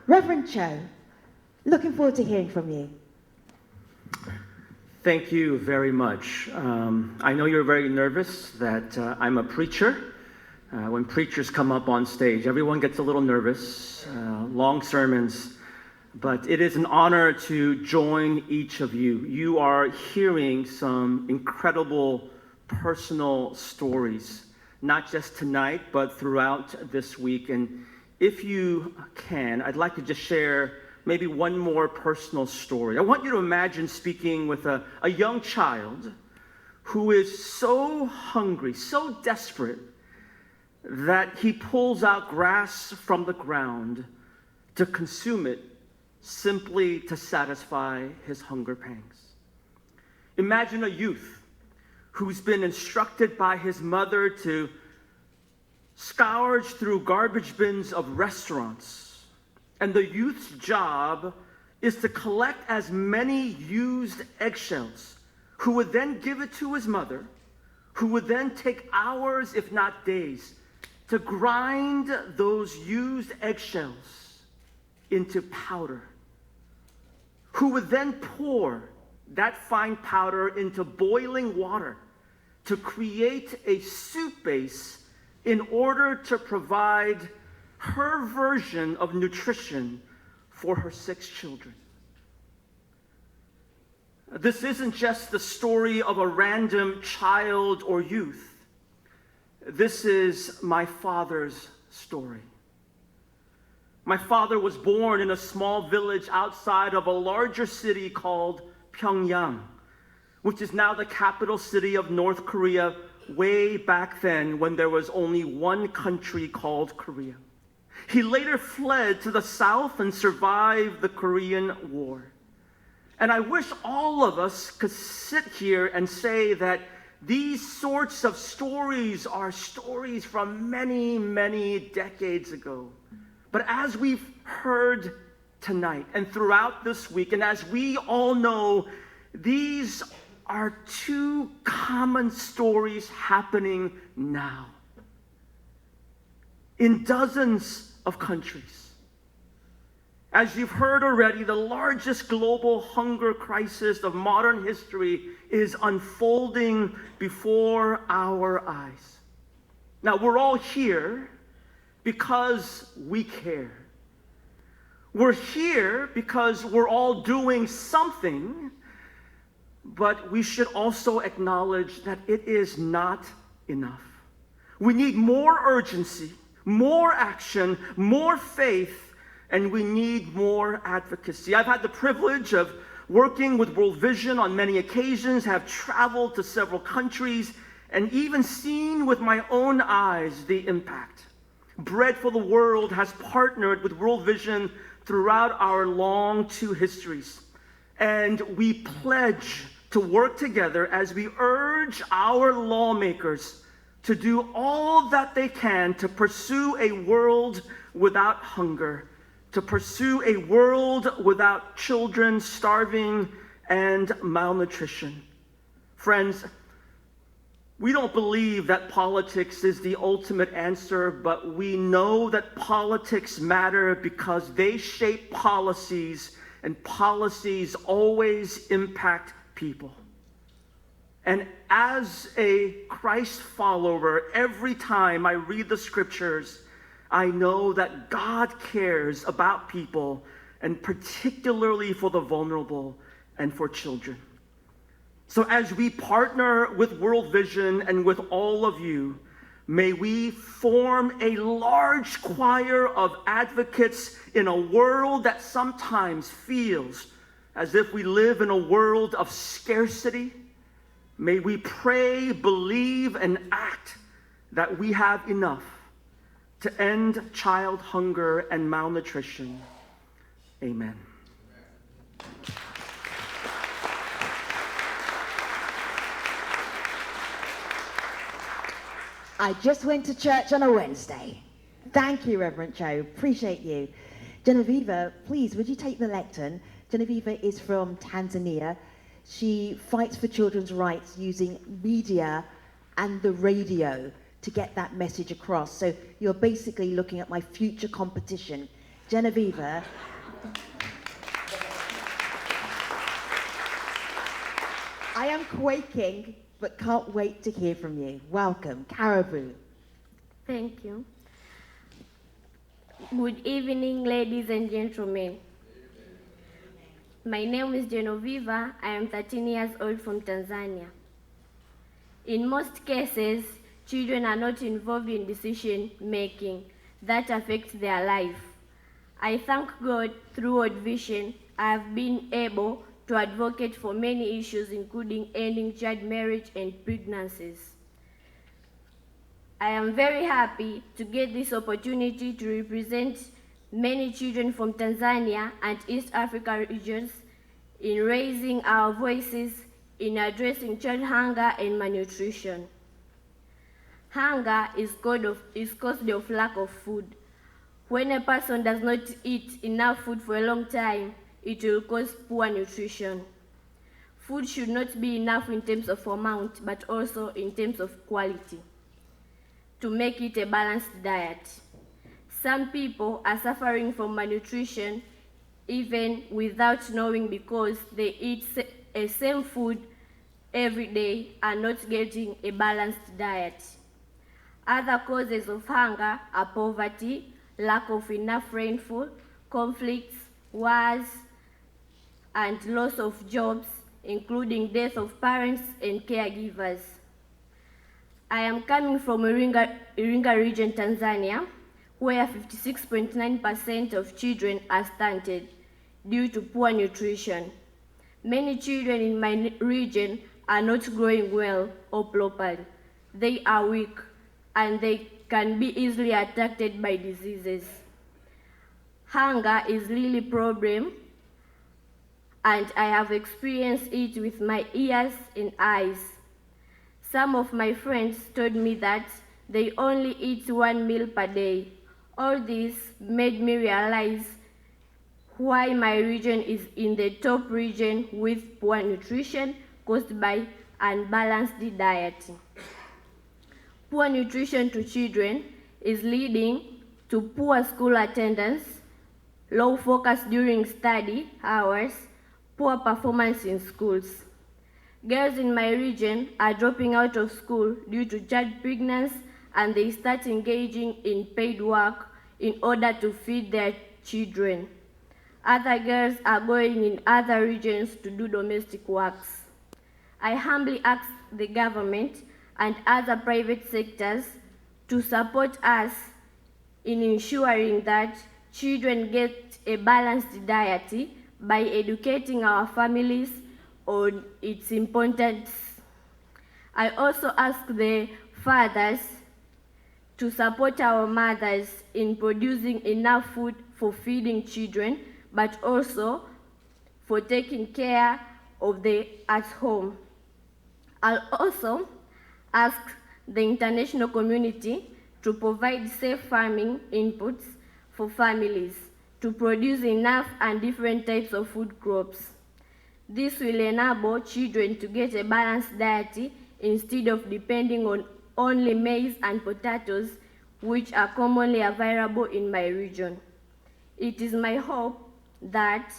Reverend Cho, looking forward to hearing from you. Thank you very much. I know you're very nervous that I'm a preacher. When preachers come up on stage, everyone gets a little nervous, long sermons, but it is an honor to join each of you. You are hearing some incredible personal stories, not just tonight, but throughout this week. And if you can, I'd like to just share maybe one more personal story. I want you to imagine speaking with a young child who is so hungry, so desperate, that he pulls out grass from the ground to consume it simply to satisfy his hunger pangs. Imagine a youth who's been instructed by his mother to scourge through garbage bins of restaurants, and the youth's job is to collect as many used eggshells, who would then give it to his mother, who would then take hours, if not days, to grind those used eggshells into powder, who would then pour that fine powder into boiling water to create a soup base in order to provide her version of nutrition for her 6 children. This isn't just the story of a random child or youth. This is my father's story. My father was born in a small village outside of a larger city called Pyongyang, which is now the capital city of North Korea, way back then when there was only one country called Korea. He later fled to the south and survived the Korean War. And I wish all of us could sit here and say that these sorts of stories are stories from many, many decades ago. But as we've heard tonight and throughout this week, and as we all know, these are two common stories happening now in dozens of countries. As you've heard already, the largest global hunger crisis of modern history is unfolding before our eyes. Now, we're all here because we care. We're here because we're all doing something, but we should also acknowledge that it is not enough. We need more urgency, more action, more faith, and we need more advocacy. I've had the privilege of working with World Vision on many occasions, have traveled to several countries, and even seen with my own eyes the impact. Bread for the World has partnered with World Vision throughout our long two histories. And we pledge to work together as we urge our lawmakers to do all that they can to pursue a world without hunger, to pursue a world without children starving and malnutrition. Friends, we don't believe that politics is the ultimate answer, but we know that politics matter because they shape policies, and policies always impact people. And as a Christ follower, every time I read the scriptures, I know that God cares about people, and particularly for the vulnerable and for children. So as we partner with World Vision and with all of you, may we form a large choir of advocates in a world that sometimes feels as if we live in a world of scarcity. May we pray, believe, and act that we have enough to end child hunger and malnutrition. Amen. I just went to church on a Wednesday. Thank you, Reverend Joe. Appreciate you. Genevieve, please, would you take the lectern? Genevieve is from Tanzania. She fights for children's rights using media and the radio to get that message across. So you're basically looking at my future competition. Genevieve. I am quaking, but can't wait to hear from you. Welcome, Caribou. Thank you. Good evening, ladies and gentlemen. My name is Genevieve. I am 13 years old from Tanzania. In most cases, children are not involved in decision making that affects their life. I thank God through World Vision, I have been able to advocate for many issues, including ending child marriage and pregnancies. I am very happy to get this opportunity to represent many children from Tanzania and East Africa regions in raising our voices in addressing child hunger and malnutrition. Hunger is caused of lack of food. When a person does not eat enough food for a long time, it will cause poor nutrition. Food should not be enough in terms of amount, but also in terms of quality, to make it a balanced diet. Some people are suffering from malnutrition even without knowing because they eat the same food every day and not getting a balanced diet. Other causes of hunger are poverty, lack of enough rainfall, conflicts, wars, and loss of jobs, including death of parents and caregivers. I am coming from Iringa region, Tanzania, where 56.9% of children are stunted due to poor nutrition. Many children in my region are not growing well or properly. They are weak and they can be easily attacked by diseases. Hunger is really a problem, and I have experienced it with my ears and eyes. Some of my friends told me that they only eat 1 meal per day. All this made me realize why my region is in the top region with poor nutrition caused by unbalanced diet. Poor nutrition to children is leading to poor school attendance, low focus during study hours, poor performance in schools. Girls in my region are dropping out of school due to child pregnancy, and they start engaging in paid work in order to feed their children. Other girls are going in other regions to do domestic works. I humbly ask the government and other private sectors to support us in ensuring that children get a balanced diet by educating our families on its importance. I also ask the fathers to support our mothers in producing enough food for feeding children, but also for taking care of them at home. I'll also ask the international community to provide safe farming inputs for families to produce enough and different types of food crops. This will enable children to get a balanced diet instead of depending on only maize and potatoes, which are commonly available in my region. It is my hope that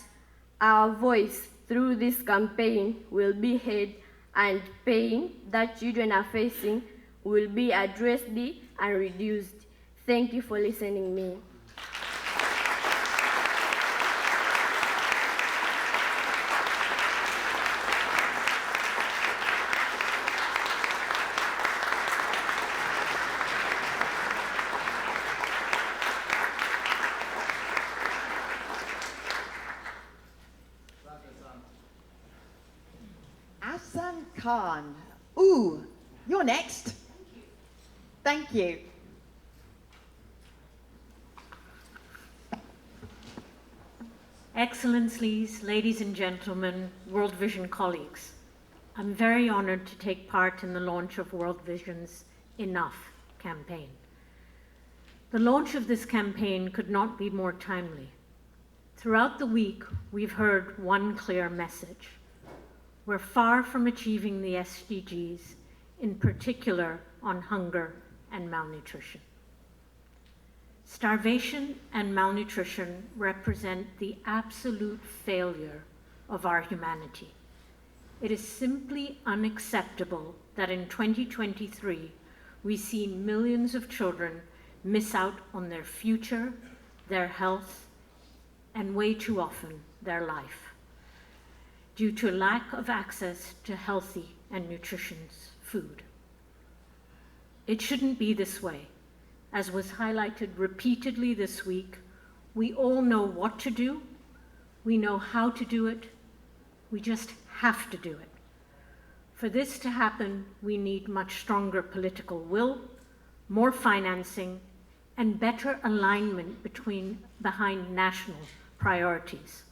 our voice through this campaign will be heard and pain that children are facing will be addressed and reduced. Thank you for listening to me. Khan. Ooh, you're next. Thank you. Excellencies, ladies and gentlemen, World Vision colleagues, I'm very honored to take part in the launch of World Vision's Enough campaign. The launch of this campaign could not be more timely. Throughout the week, we've heard one clear message. We're far from achieving the SDGs, in particular on hunger and malnutrition. Starvation and malnutrition represent the absolute failure of our humanity. It is simply unacceptable that in 2023, we see millions of children miss out on their future, their health, and way too often, their life, due to lack of access to healthy and nutritious food. It shouldn't be this way. As was highlighted repeatedly this week, we all know what to do, we know how to do it, we just have to do it. For this to happen, we need much stronger political will, more financing, and better alignment behind national priorities.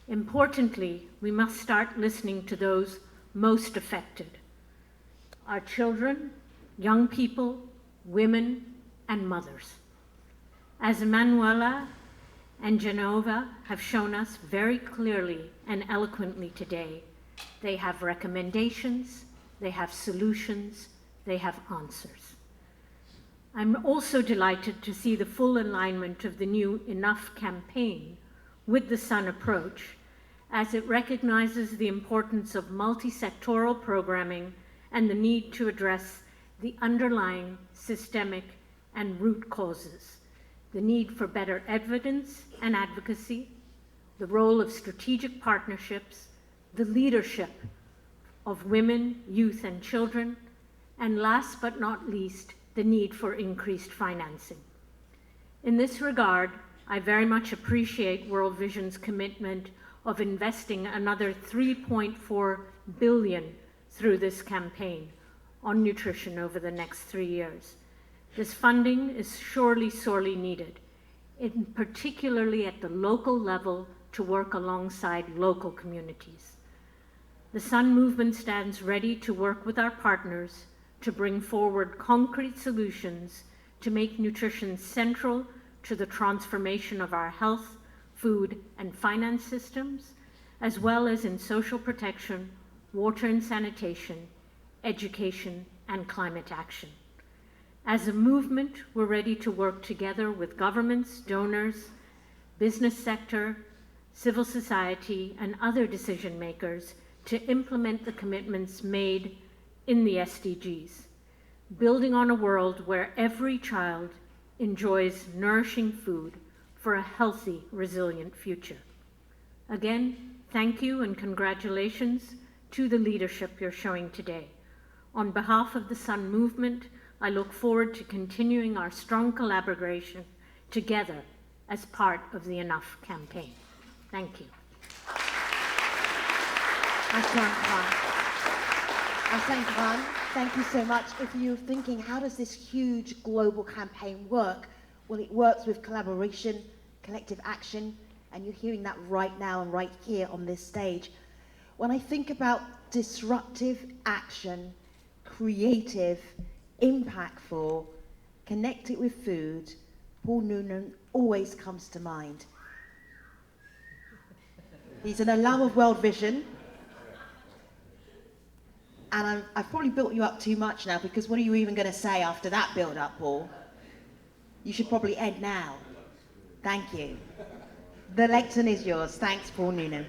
Importantly, we must start listening to those most affected: our children, young people, women, and mothers. As Emanuela and Genova have shown us very clearly and eloquently today, they have recommendations, they have solutions, they have answers. I'm also delighted to see the full alignment of the new Enough campaign with the Sun approach, as it recognizes the importance of multi-sectoral programming and the need to address the underlying systemic and root causes, the need for better evidence and advocacy, the role of strategic partnerships, the leadership of women, youth, and children, and last but not least, the need for increased financing. In this regard, I very much appreciate World Vision's commitment of investing another 3.4 billion through this campaign on nutrition over the next 3 years. This funding is surely sorely needed, particularly at the local level, to work alongside local communities. The Sun Movement stands ready to work with our partners to bring forward concrete solutions to make nutrition central to the transformation of our health, food, and finance systems, as well as in social protection, water and sanitation, education, and climate action. As a movement, we're ready to work together with governments, donors, business sector, civil society, and other decision makers to implement the commitments made in the SDGs, building on a world where every child enjoys nourishing food for a healthy, resilient future. Again, thank you and congratulations to the leadership you're showing today. On behalf of the Sun Movement, I look forward to continuing our strong collaboration together as part of the Enough campaign. Thank you. Aslan, thank you so much. If you're thinking, how does this huge global campaign work? Well, it works with collaboration, collective action, and you're hearing that right now and right here on this stage. When I think about disruptive action, creative, impactful, connected with food, Paul Noonan always comes to mind. He's an alum of World Vision. And I've probably built you up too much now, because what are you even going to say after that build-up, Paul? You should probably end now. Thank you. The lectern is yours. Thanks, Paul Noonan.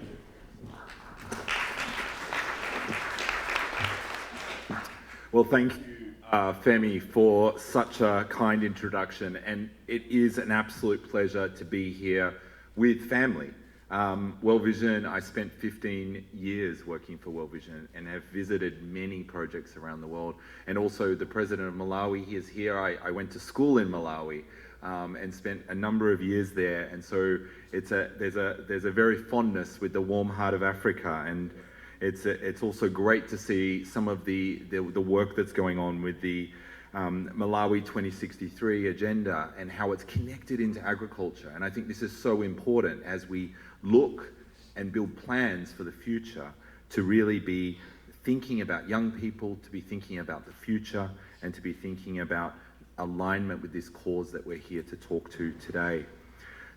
Well, thank you, Femi, for such a kind introduction. And it is an absolute pleasure to be here with family. World Vision, I spent 15 years working for World Vision and have visited many projects around the world. And also the president of Malawi, he is here. I went to school in Malawi and spent a number of years there. And so there's a very fondness with the warm heart of Africa. And it's also great to see some of the work that's going on with the Malawi 2063 agenda and how it's connected into agriculture. And I think this is so important as we look and build plans for the future, to really be thinking about young people, to be thinking about the future, and to be thinking about alignment with this cause that we're here to talk to today.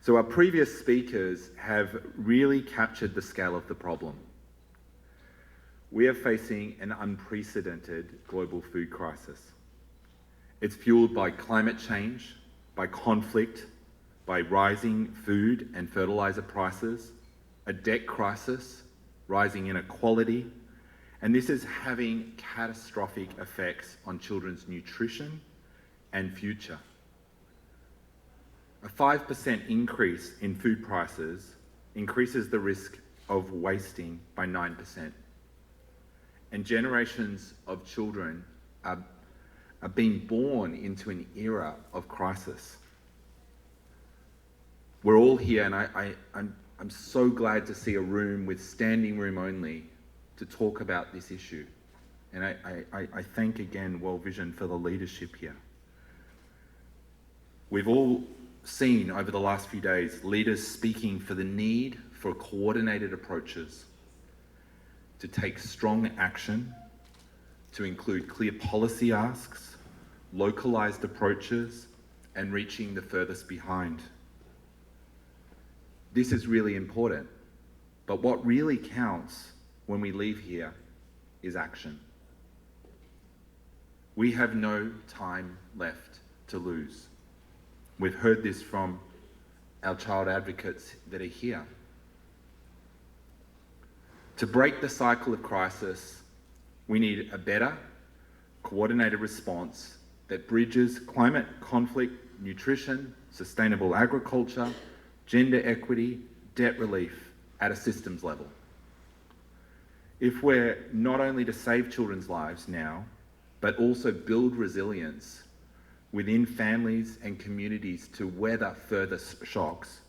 So our previous speakers have really captured the scale of the problem. We are facing an unprecedented global food crisis. It's fueled by climate change, by conflict, by rising food and fertilizer prices, a debt crisis, rising inequality, and this is having catastrophic effects on children's nutrition and future. A 5% increase in food prices increases the risk of wasting by 9%. And generations of children are being born into an era of crisis. We're all here, and I'm so glad to see a room with standing room only to talk about this issue. And I thank again World Vision for the leadership here. We've all seen over the last few days leaders speaking for the need for coordinated approaches to take strong action, to include clear policy asks, localized approaches, and reaching the furthest behind. This is really important, but what really counts when we leave here is action. We have no time left to lose. We've heard this from our child advocates that are here. To break the cycle of crisis, we need a better, coordinated response that bridges climate, conflict, nutrition, sustainable agriculture, gender equity, debt relief at a systems level. If we're not only to save children's lives now, but also build resilience within families and communities to weather further shocks,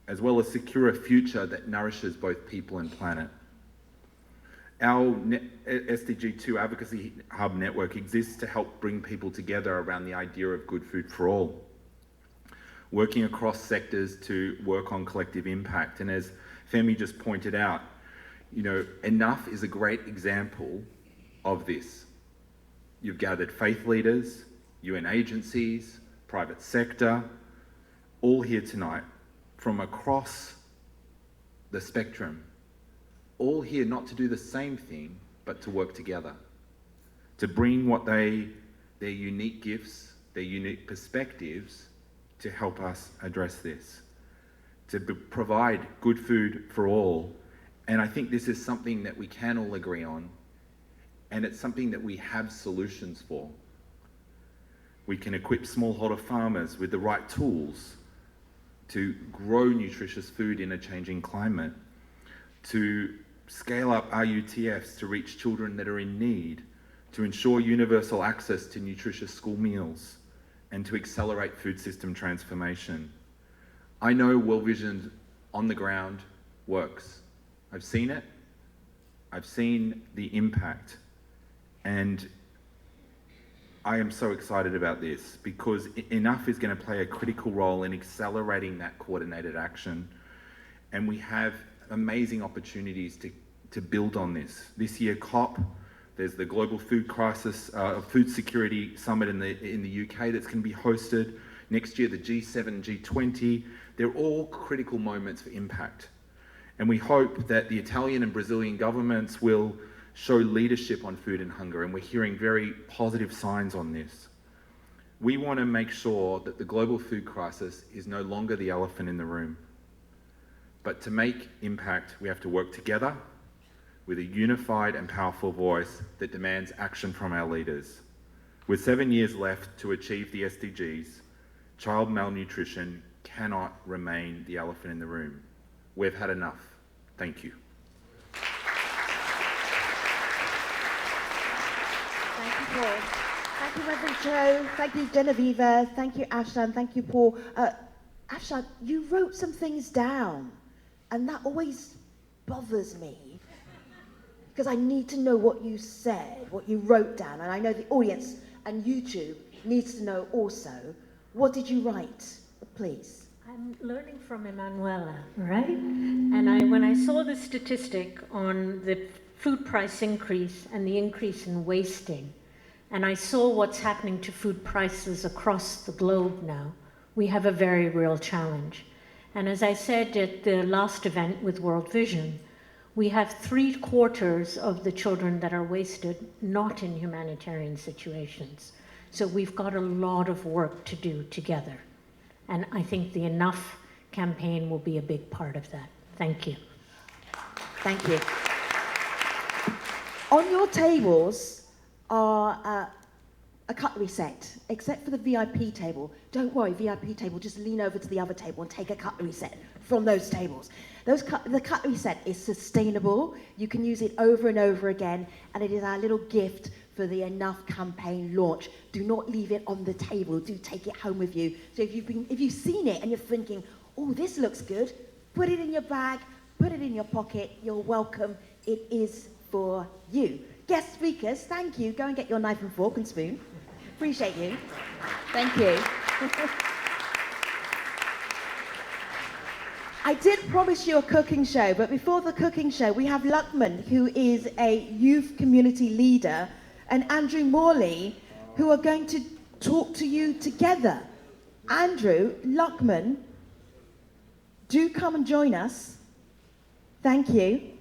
as well as secure a future that nourishes both people and planet. Our SDG 2 Advocacy Hub network exists to help bring people together around the idea of good food for all, working across sectors to work on collective impact. And as Femi just pointed out, you know, Enough is a great example of this. You've gathered faith leaders, UN agencies, private sector, all here tonight from across the spectrum, all here not to do the same thing, but to work together, to bring their unique gifts, their unique perspectives to help us address this, to provide good food for all. And I think this is something that we can all agree on, and it's something that we have solutions for. We can equip smallholder farmers with the right tools to grow nutritious food in a changing climate, to scale up RUTFs to reach children that are in need, to ensure universal access to nutritious school meals, and to accelerate food system transformation. I know World Vision on the ground works. I've seen it. I've seen the impact. And I am so excited about this because Enough is going to play a critical role in accelerating that coordinated action. And we have amazing opportunities to build on this. This year, COP, there's the Global Food Crisis, Food Security Summit in the UK that's going to be hosted. Next year, the G7, G20. They're all critical moments for impact. And we hope that the Italian and Brazilian governments will show leadership on food and hunger, and we're hearing very positive signs on this. We want to make sure that the global food crisis is no longer the elephant in the room. But to make impact, we have to work together with a unified and powerful voice that demands action from our leaders. With 7 years left to achieve the SDGs, child malnutrition cannot remain the elephant in the room. We've had enough. Thank you. Thank you, Paul. Thank you, Reverend Joe. Thank you, Genevieve. Thank you, Ashlan. Thank you, Paul. Ashlan, you wrote some things down, and that always bothers me because I need to know what you said, what you wrote down, and I know the audience and YouTube needs to know also. What did you write, please? I'm learning from Emanuela, right? And when I saw the statistic on the food price increase and the increase in wasting, and I saw what's happening to food prices across the globe now, we have a very real challenge. And as I said at the last event with World Vision, we have 3/4 of the children that are wasted not in humanitarian situations. So we've got a lot of work to do together. And I think the Enough campaign will be a big part of that. Thank you. Thank you. On your tables are a cutlery set, except for the VIP table. Don't worry, VIP table, just lean over to the other table and take a cutlery set from those tables. The cutlery set is sustainable. You can use it over and over again, and it is our little gift for the Enough campaign launch. Do not leave it on the table. Do take it home with you. So if you've seen it and you're thinking, oh, this looks good, put it in your bag, put it in your pocket. You're welcome. It is for you. Guest speakers, thank you. Go and get your knife and fork and spoon. Appreciate you. Thank you. I did promise you a cooking show, but before the cooking show, we have Luckman, who is a youth community leader, and Andrew Morley, who are going to talk to you together. Andrew, Luckman, do come and join us. Thank you.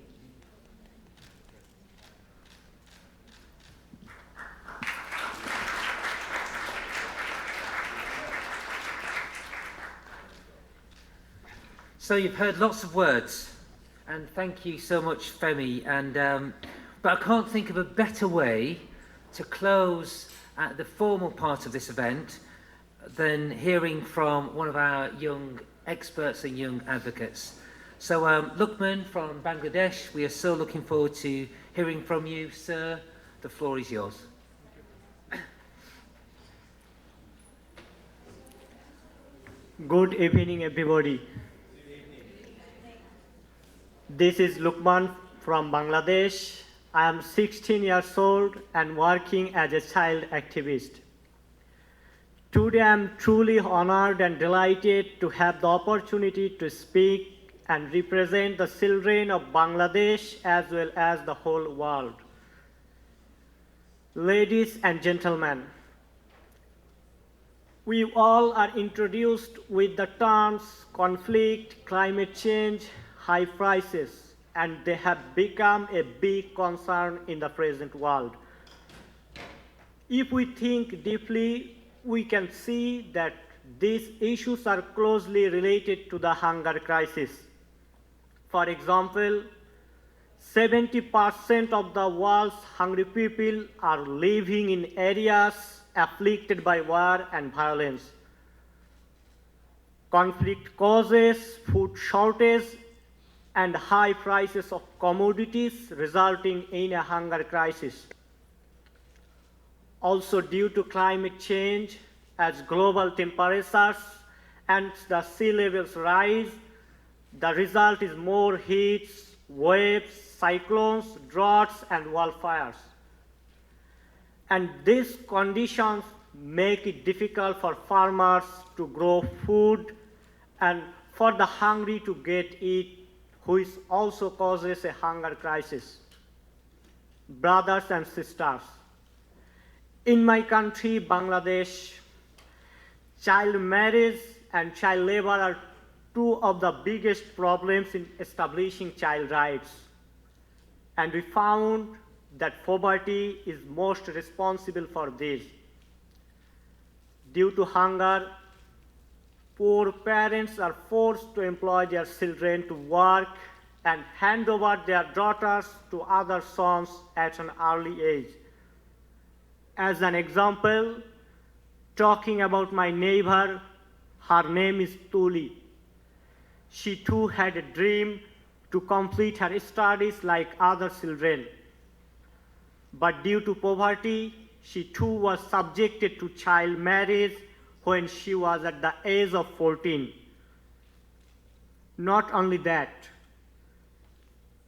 So you've heard lots of words, and thank you so much, Femi. But I can't think of a better way to close the formal part of this event than hearing from one of our young experts and young advocates. So Luqman from Bangladesh, we are so looking forward to hearing from you, sir. The floor is yours. Good evening, everybody. This is Lukman from Bangladesh. I am 16 years old and working as a child activist. Today I am truly honored and delighted to have the opportunity to speak and represent the children of Bangladesh as well as the whole world. Ladies and gentlemen, we all are introduced with the terms conflict, climate change, high prices, and they have become a big concern in the present world. If we think deeply, we can see that these issues are closely related to the hunger crisis. For example, 70% of the world's hungry people are living in areas afflicted by war and violence. Conflict causes food shortage and high prices of commodities, resulting in a hunger crisis. Also, due to climate change, as global temperatures and the sea levels rise, the result is more heat, waves, cyclones, droughts, and wildfires. And these conditions make it difficult for farmers to grow food and for the hungry to get it, which also causes a hunger crisis. Brothers and sisters, in my country, Bangladesh, child marriage and child labor are two of the biggest problems in establishing child rights. And we found that poverty is most responsible for this. Due to hunger, poor parents are forced to employ their children to work and hand over their daughters to other sons at an early age. As an example, talking about my neighbor, her name is Tuli. She too had a dream to complete her studies like other children. But due to poverty, she too was subjected to child marriage when she was at the age of 14. Not only that,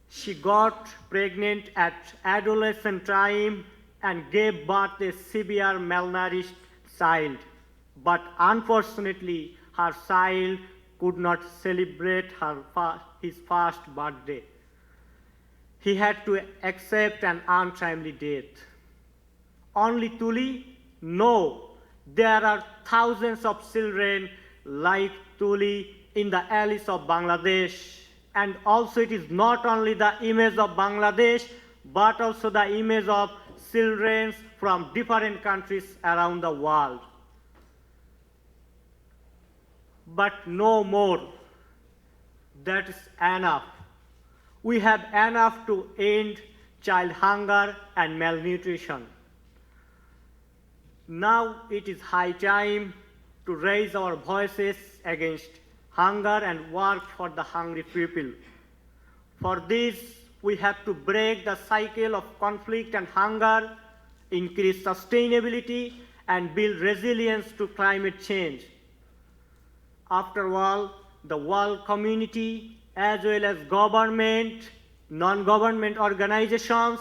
she got pregnant at adolescent time and gave birth to a severe malnourished child. But unfortunately, her child could not celebrate his first birthday. He had to accept an untimely death. Only Tuli? No. There are thousands of children like Tuli in the alleys of Bangladesh. And also it is not only the image of Bangladesh, but also the image of children from different countries around the world. But no more. That is enough. We have enough to end child hunger and malnutrition. Now it is high time to raise our voices against hunger and work for the hungry people. For this, we have to break the cycle of conflict and hunger, increase sustainability, and build resilience to climate change. After all, the world community, as well as government, non-government organizations,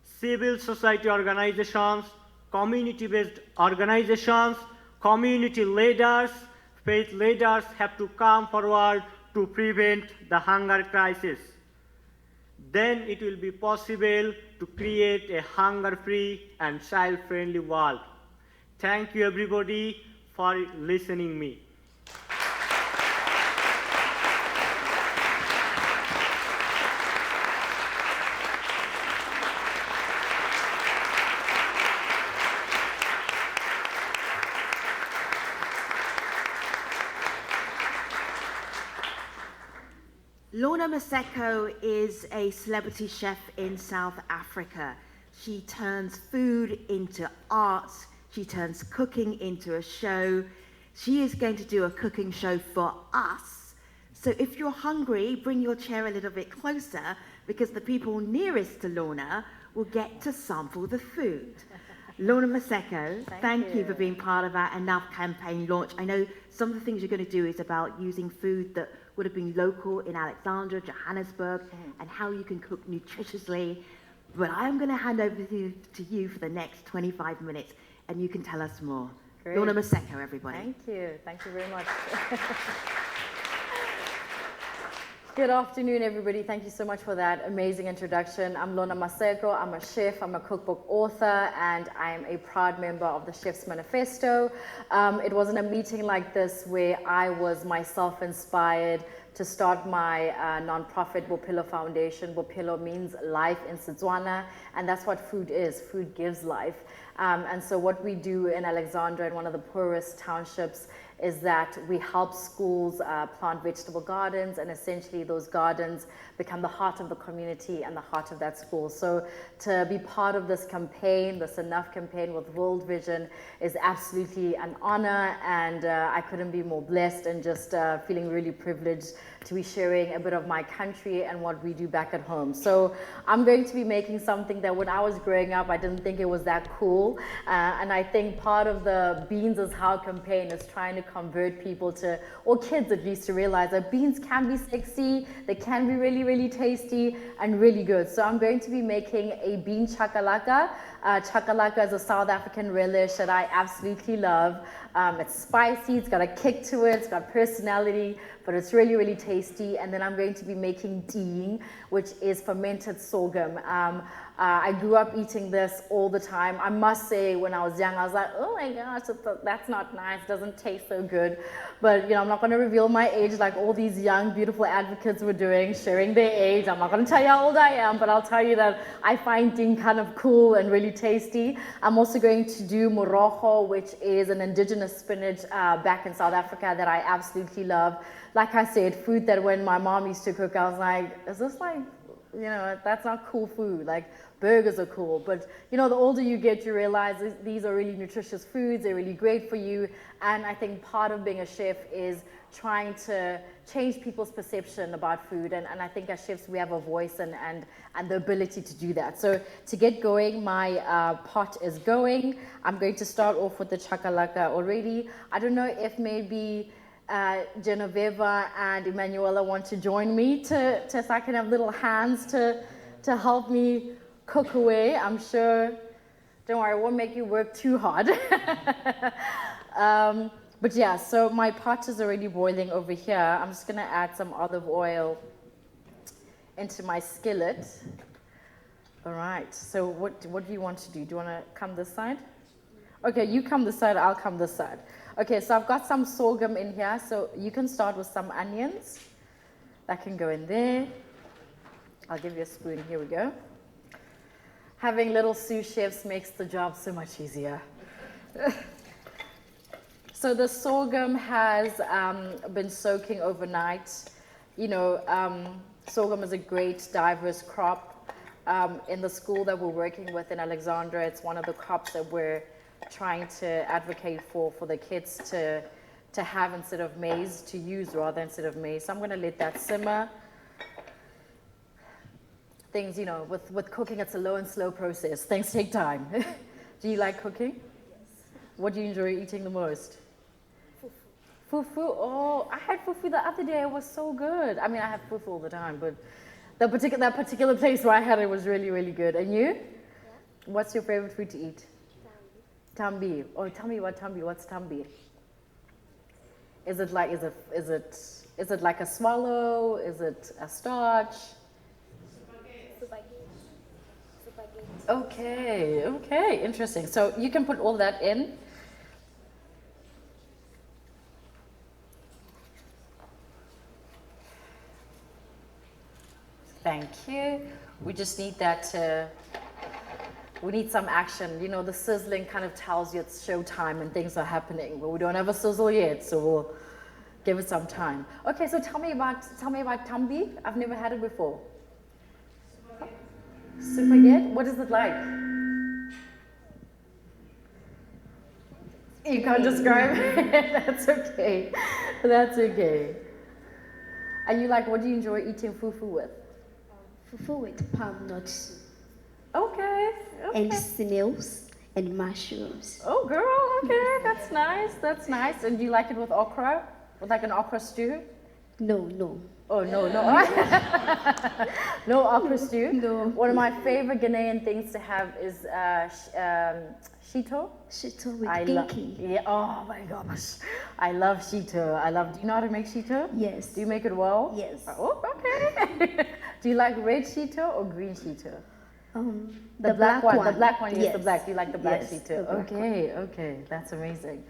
civil society organizations, community-based organizations, community leaders, faith leaders have to come forward to prevent the hunger crisis. Then it will be possible to create a hunger-free and child-friendly world. Thank you everybody for listening me. Lorna Maseko is a celebrity chef in South Africa. She turns food into art. She turns cooking into a show. She is going to do a cooking show for us. So if you're hungry, bring your chair a little bit closer because the people nearest to Lorna will get to sample the food. Lorna Maseko, thank you for being part of our Enough campaign launch. I know some of the things you're going to do is about using food that would have been local in Alexandria, Johannesburg, and how you can cook nutritiously. But I'm going to hand over to you for the next 25 minutes, and you can tell us more. Great. Lorna Maseko, everybody. Thank you very much. Good afternoon, everybody. Thank you so much for that amazing introduction. I'm Lorna Maseko. I'm a chef, I'm a cookbook author, and I'm a proud member of the Chef's Manifesto. It wasn't a meeting like this where I was myself inspired to start my nonprofit Bophelo Foundation. Bophelo means life in Setswana, and that's what food is. Food gives life. And so what we do in Alexandria, in one of the poorest townships, is that we help schools plant vegetable gardens, and essentially those gardens become the heart of the community and the heart of that school. So to be part of this campaign, this Enough campaign with World Vision, is absolutely an honor, and I couldn't be more blessed and just feeling really privileged to be sharing a bit of my country and what we do back at home. So I'm going to be making something that when I was growing up, I didn't think it was that cool. And I think part of the Beans is How campaign is trying to convert people to, or kids at least, to realize that beans can be sexy, they can be really, really tasty and really good. So I'm going to be making a bean chakalaka. Chakalaka is a South African relish that I absolutely love. It's spicy, it's got a kick to it, it's got personality, but it's really, really tasty. And then I'm going to be making ding, which is fermented sorghum. I grew up eating this all the time. I must say, when I was young, I was like, oh my gosh, that's not nice, doesn't taste so good. But I'm not gonna reveal my age like all these young, beautiful advocates were doing, sharing their age. I'm not gonna tell you how old I am, but I'll tell you that I find ding kind of cool and really tasty. I'm also going to do morogo, which is an indigenous spinach back in South Africa that I absolutely love. Like I said, food that when my mom used to cook, I was like, is this like, that's not cool food. Like, burgers are cool, but the older you get, you realize these are really nutritious foods, they're really great for you. And I think part of being a chef is trying to change people's perception about food. And I think as chefs, we have a voice and the ability to do that. So to get going, my pot is going. I'm going to start off with the chakalaka already. I don't know if maybe Genoveva and Emanuela want to join me so I can have little hands to help me cook away. I'm sure, don't worry, I won't make you work too hard. But yeah, so my pot is already boiling over here. I'm just gonna add some olive oil into my skillet. All right, so what do you want to do? Do you wanna come this side? Okay, you come this side, I'll come this side. Okay, so I've got some sorghum in here, so you can start with some onions. That can go in there. I'll give you a spoon, here we go. Having little sous chefs makes the job so much easier. So the sorghum has been soaking overnight. Sorghum is a great diverse crop. In the school that we're working with in Alexandria, it's one of the crops that we're trying to advocate for the kids to have instead of maize, to use rather instead of maize. So I'm gonna let that simmer. Things, with cooking, it's a low and slow process. Things take time. Do you like cooking? Yes. What do you enjoy eating the most? Fufu. Fufu, oh, I had fufu the other day, it was so good. I mean, I have fufu all the time, but that particular place where I had it was really, really good. And you? Yeah. What's your favorite food to eat? Tambi. Oh, tell me about tambi. What's tambi? Is it like a swallow? Is it a starch? Okay, interesting. So you can put all that in. Thank you. We just need that we need some action. The sizzling kind of tells you it's showtime and things are happening, but we don't have a sizzle yet, so we'll give it some time. Okay, so tell me about tambi. I've never had it before. Super good. What is it like? You can't describe it. That's okay. That's okay. And what do you enjoy eating fufu with? Fufu with palm nuts. Okay. And snails and mushrooms. Oh, girl. Okay, that's nice. And do you like it with okra? With like an okra stew? No. Oh, no. No okra stew? No. One of my favorite Ghanaian things to have is shito. Shito with I kinky. Yeah, oh my gosh. I love shito. Do you know how to make shito? Yes. Do you make it well? Yes. Oh, okay. Do you like red shito or green shito? The black one. The black one, yes, Yes. the black. You like the black Yes, shito? the black Okay. That's amazing.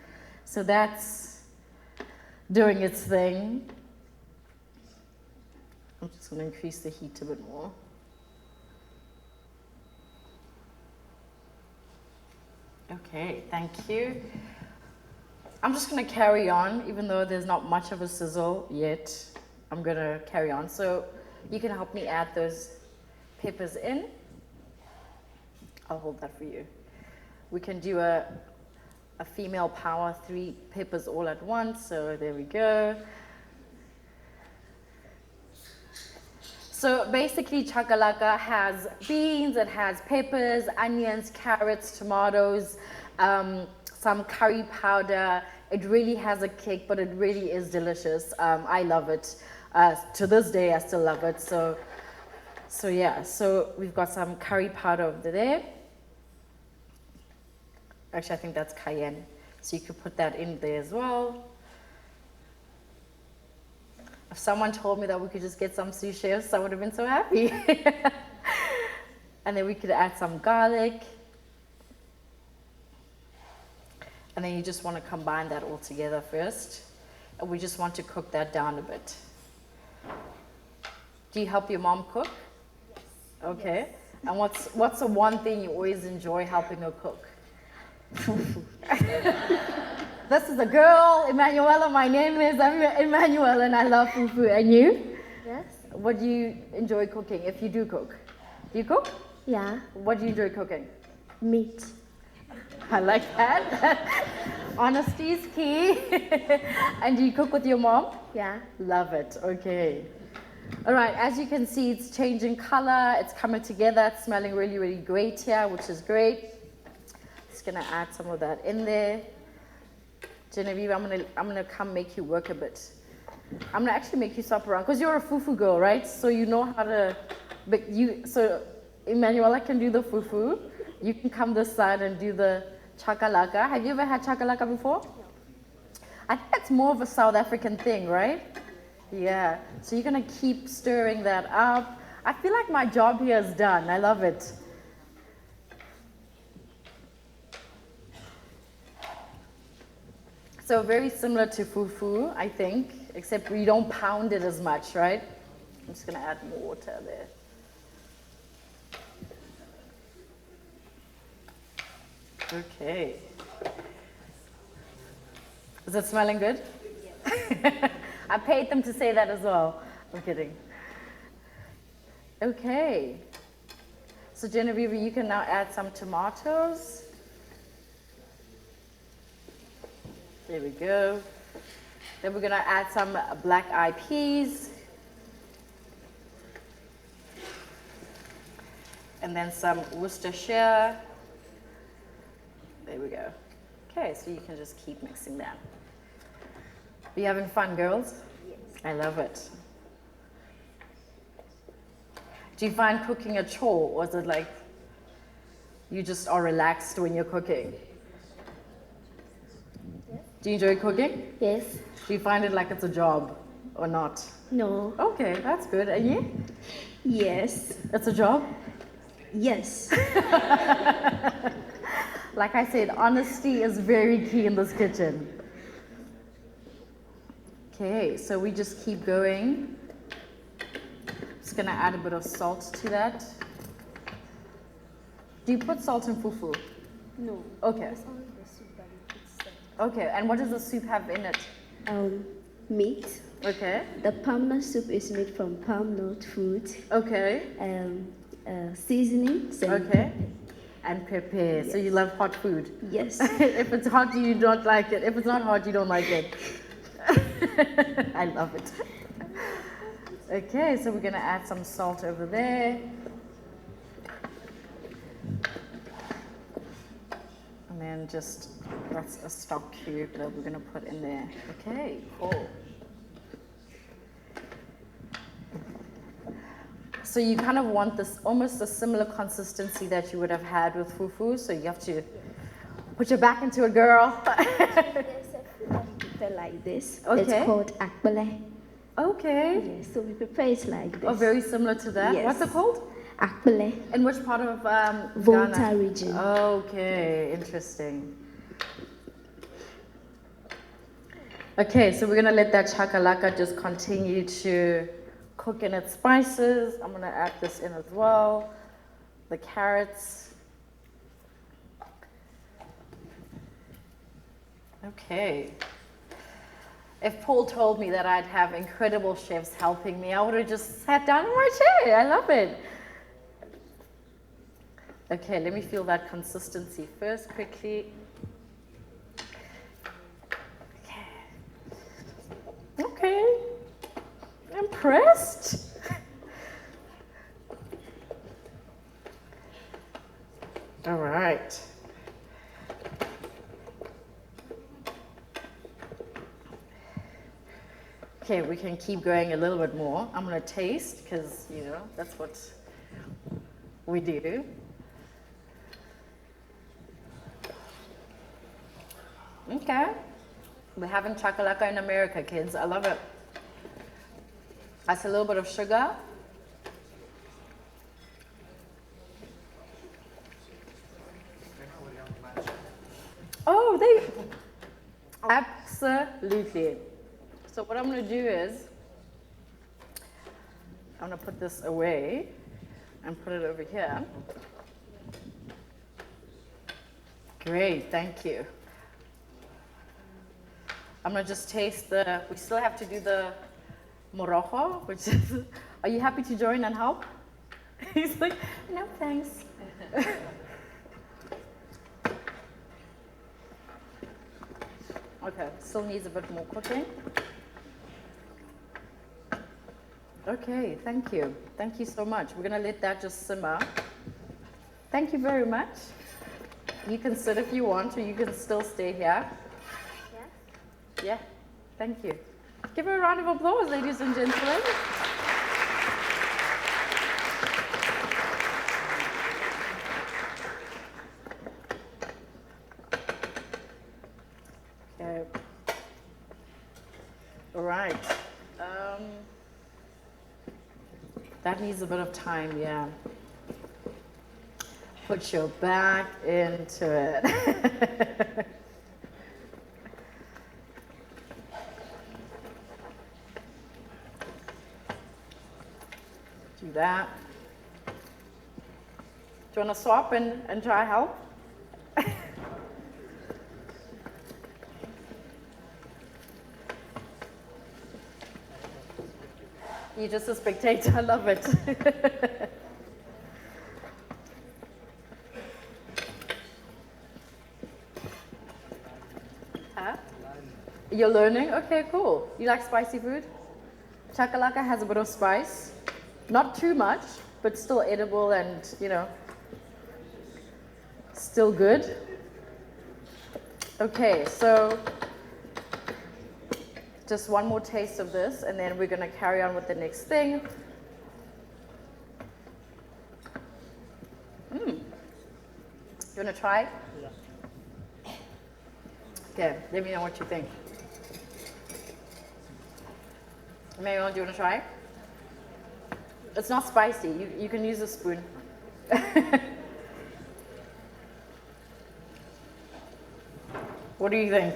So that's doing its thing. I'm just going to increase the heat a bit more. Okay, thank you. I'm just going to carry on, even though there's not much of a sizzle yet. I'm going to carry on. So you can help me add those peppers in. I'll hold that for you. We can do a female power, 3 peppers all at once. So there we go. So basically, chakalaka has beans, it has peppers, onions, carrots, tomatoes, some curry powder. It really has a kick, but it really is delicious. I love it. To this day, I still love it. So yeah, so we've got some curry powder over there. Actually, I think that's cayenne. So you could put that in there as well. If someone told me that we could just get some sous chefs, I would have been so happy. And then we could add some garlic. And then you just want to combine that all together first. And we just want to cook that down a bit. Do you help your mom cook? Yes. Okay. Yes. And what's the one thing you always enjoy helping her cook? This is a girl, Emanuela. My name is Emanuela, and I love fufu. And you? Yes. What do you enjoy cooking, if you do cook? Do you cook? Yeah. What do you enjoy cooking? Meat. I like that. Honesty is key. And do you cook with your mom? Yeah. Love it. Okay. All right, as you can see, it's changing color. It's coming together. It's smelling really, really great here, which is great. Just gonna add some of that in there. Genevieve, I'm gonna come make you work a bit. I'm gonna actually make you swap around because you're a fufu girl, right? So you know how to. So Emanuela can do the fufu. You can come this side and do the chakalaka. Have you ever had chakalaka before? No. I think it's more of a South African thing, right? Yeah. So you're gonna keep stirring that up. I feel like my job here is done. I love it. So very similar to fufu, I think, except we don't pound it as much, right? I'm just gonna add more water there. Okay. Is it smelling good? Yes. I paid them to say that as well. I'm kidding. Okay. So Genevieve, you can now add some tomatoes. There we go. Then we're gonna add some black-eyed peas. And then some Worcestershire. There we go. Okay, so you can just keep mixing that. Are you having fun, girls? Yes. I love it. Do you find cooking a chore, or is it like you just are relaxed when you're cooking? Yes. Do you enjoy cooking? Yes. Do you find it like it's a job or not? No. Okay, that's good. And you? Yes. It's a job? Yes. Like I said, honesty is very key in this kitchen. Okay, so we just keep going. Just gonna add a bit of salt to that. Do you put salt in fufu? No. Okay. It's only the soup that we put salt. Okay, and what does the soup have in it? Meat. Okay. The palm nut soup is made from palm nut fruit. Okay. Seasoning. Okay. And pepper. Yes. So you love hot food? Yes. If it's hot, you don't like it. If it's not hot, you don't like it. I love it. Okay, so we're gonna add some salt over there. And then just, that's a stock cube that we're gonna put in there. Okay, cool. So you kind of want this, almost a similar consistency that you would have had with fufu. So you have to put your back into it, girl. There's a food that we prepare like this. Okay. It's called akbele. Okay. Yes, so we prepare it like this. Oh, very similar to that. Yes. What's it called? Akbele. In which part of Volta Ghana? region. Okay, interesting. Okay, so we're gonna let that chakalaka just continue to cook in its spices. I'm gonna add this in as well. The carrots. Okay. If Paul told me that I'd have incredible chefs helping me, I would have just sat down in my chair. I love it. Okay, let me feel that consistency first quickly. Okay. Impressed. All right. Okay, we can keep going a little bit more. I'm gonna taste because, you know, that's what we do. Okay. We're having chakalaka in America, kids. I love it. That's a little bit of sugar. Oh, they absolutely. So what I'm going to do is I'm going to put this away and put it over here. Great, thank you. I'm going to just taste we still have to do the morojo, which is, are you happy to join and help? He's like, no, thanks. Okay, still needs a bit more cooking. Okay, thank you. Thank you so much. We're going to let that just simmer. Thank you very much. You can sit if you want, or you can still stay here. Yeah, thank you. Give her a round of applause, ladies and gentlemen. Okay. All right. That needs a bit of time, yeah. Put your back into it. Do that. Do you want to swap and try help? You're just a spectator, I love it. Huh? You're learning? Okay, cool. You like spicy food? Chakalaka has a bit of spice. Not too much, but still edible and, you know, still good. Okay, so just one more taste of this, and then we're going to carry on with the next thing. You want to try? Yeah. Okay, let me know what you think. Emmanuel, do you want to try? It's not spicy. You can use a spoon. What do you think?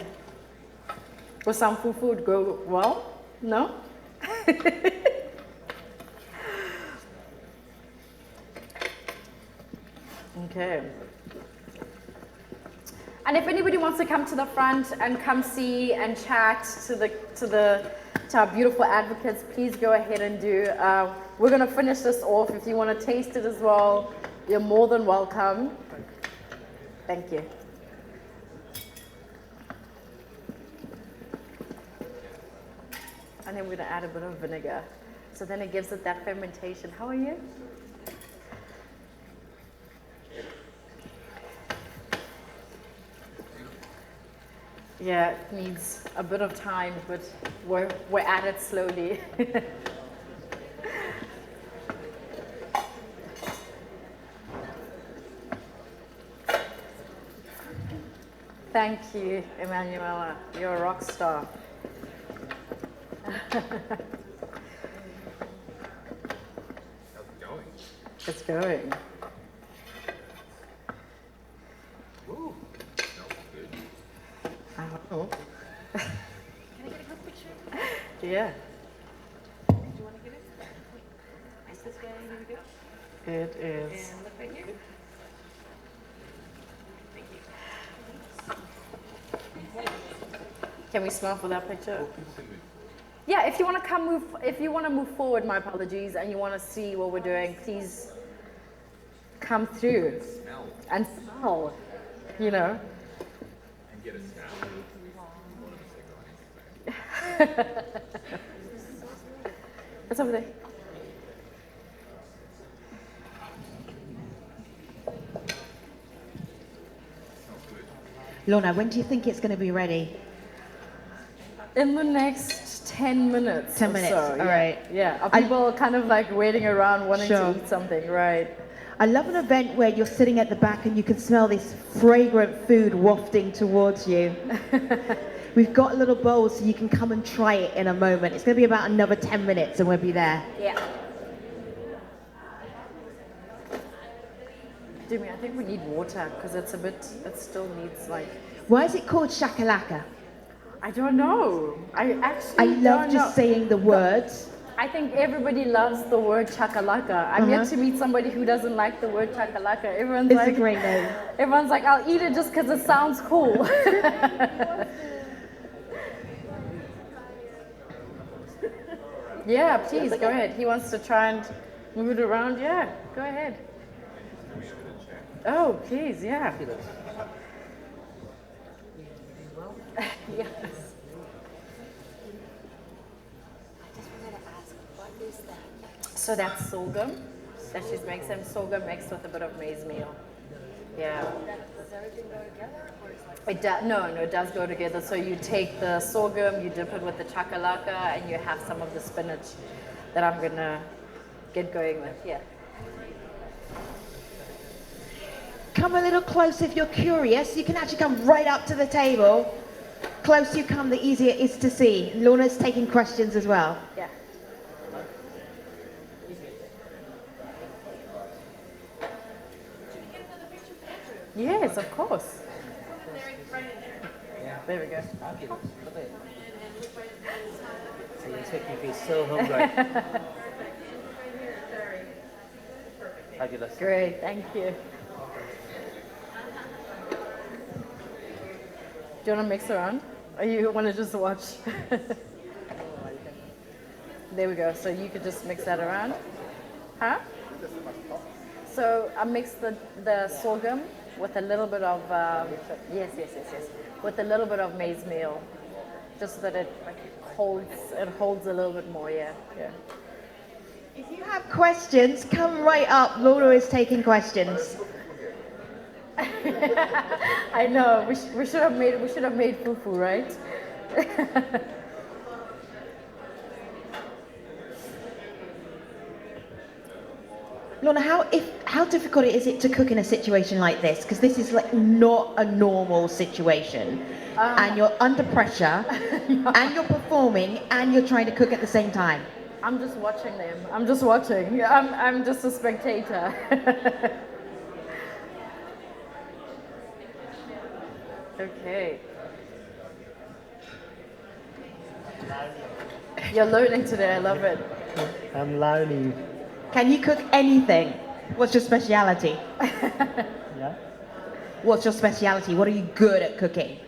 Will some food go well? No? Okay. And if anybody wants to come to the front and come see and chat to our beautiful advocates, please go ahead and do. We're going to finish this off. If you want to taste it as well, you're more than welcome. Thank you. And then we're going to add a bit of vinegar. So then it gives it that fermentation. How are you? Yeah, it needs a bit of time, but we're at it slowly. Thank you, Emanuela. You're a rock star. It's going. Ooh, smells good. I don't know. Can I get a good picture? Yeah. Do you want to get it? Is this way? Here we go. It is. And look right here. Can we smile for that picture? Yeah, if you want to move forward, my apologies, and you want to see what we're doing, please come through and smell, you know. And get a snap. It's over there. Lorna, when do you think it's going to be ready? In the next 10 minutes. 10 or minutes, so, all yeah. right. Yeah, are people kind of like waiting around wanting Sure. to eat something, right? I love an event where you're sitting at the back and you can smell this fragrant food wafting towards you. We've got little bowls so you can come and try it in a moment. It's going to be about another 10 minutes and we'll be there. Yeah. Jimmy, I think we need water because it still needs like... Why is it called shakalaka? I don't know. I love don't just know. saying the words. I think everybody loves the word chakalaka. I'm yet to meet somebody who doesn't like the word chakalaka. Everyone's It's like, a great name. Everyone's like, I'll eat it just because it sounds cool. Yeah, please, go ahead. He wants to try and move it around. Yeah, go ahead. Oh, please, yeah. Yes. So that's sorghum that she makes them sorghum mixed with a bit of maize meal. Yeah. Does everything go together, or is like? It does. No, it does go together. So you take the sorghum, you dip it with the chakalaka, and you have some of the spinach that I'm gonna get going with. Yeah. Come a little close if you're curious. You can actually come right up to the table. Closer you come, the easier it is to see. Lorna's taking questions as well. Yeah. Yes, of course. Yeah. There we go. So you make me feel so hungry. Fabulous. Great, thank you. Do you want to mix around? Or you want to just watch? There we go. So you could just mix that around. Huh? So I mixed the sorghum with a little bit of, yes, with a little bit of maize meal, just so that it holds a little bit more, yeah. If you have questions, come right up. Lorna is taking questions. I know, we should have made fufu, right? Lorna, how difficult is it to cook in a situation like this? Because this is like not a normal situation, and you're under pressure, and you're performing, and you're trying to cook at the same time. I'm just watching them. I'm just watching. I'm just a spectator. Okay. You're learning today. I love it. I'm learning. Can you cook anything? What's your speciality? Yeah. What's your speciality? What are you good at cooking?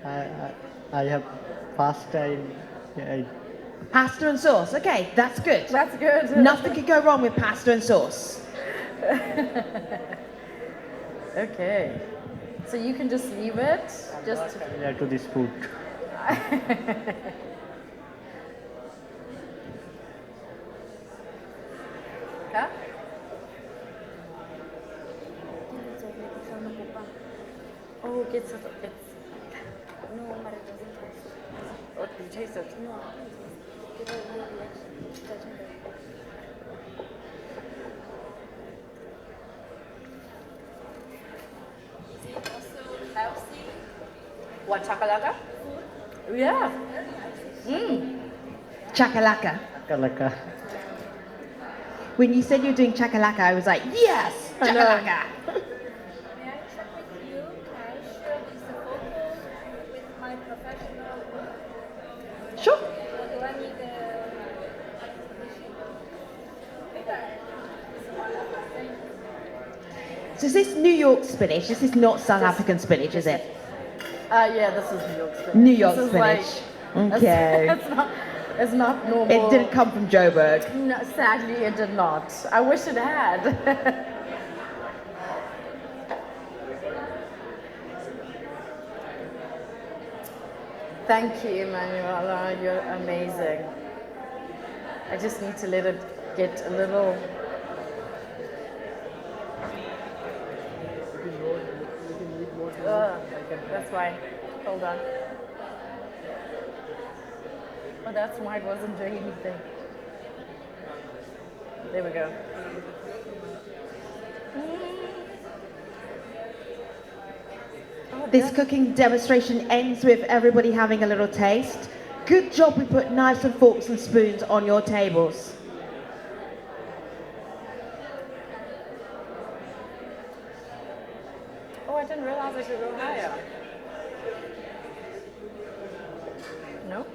I have pasta and Pasta and sauce. Okay, that's good. That's good. Nothing could go wrong with pasta and sauce. Okay. So you can just leave it. Just familiar to this food. Huh? Oh, it's No, but it doesn't taste. Oh, you taste it? No, give it no reaction. It doesn't work. Is it also healthy What, chakalaka? Yeah. Chakalaka. Chakalaka. When you said you were doing chakalaka, I was like, yes, I know. chakalaka. May I check with you? Can I share this photo with my professional work? Sure. Or do I need a permission? So is this New York spinach? This is not South African spinach, is it? Yeah, this is New York spinach. New York This is spinach. like- Okay. It's not normal. It didn't come from Joburg. No, sadly, it did not. I wish it had. Thank you, Emanuela. You're amazing. I just need to let it get a little. That's why. Hold on. Oh, that's why it wasn't doing anything. There we go. This cooking demonstration ends with everybody having a little taste. Good job we put knives and forks and spoons on your tables. Oh, I didn't realize I should go higher. No?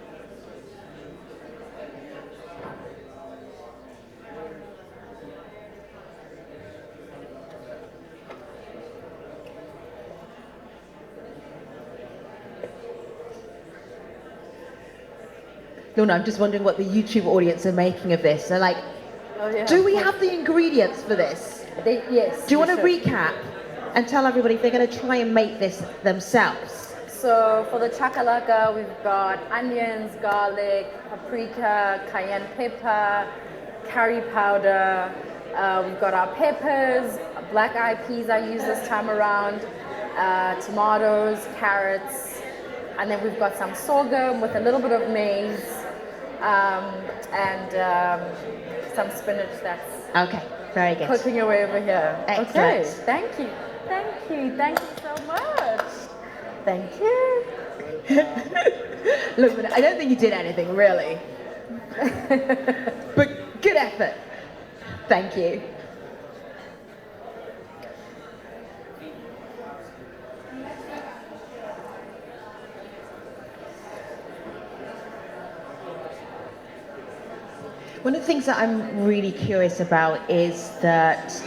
Lorna, I'm just wondering what the YouTube audience are making of this. They're like, Oh, yeah. do we have the ingredients for this? Yes. Do you want to we should. recap and tell everybody if they're going to try and make this themselves? So for the chakalaka, we've got onions, garlic, paprika, cayenne pepper, curry powder. We've got our peppers, black eyed peas I use this time around, tomatoes, carrots, and then we've got some sorghum with a little bit of maize, and some spinach that's Okay, very good. cooking away over here. Excellent. Okay, thank you. Thank you so much. Thank you. Look, I don't think you did anything really. But good effort. Thank you. One of the things that I'm really curious about is that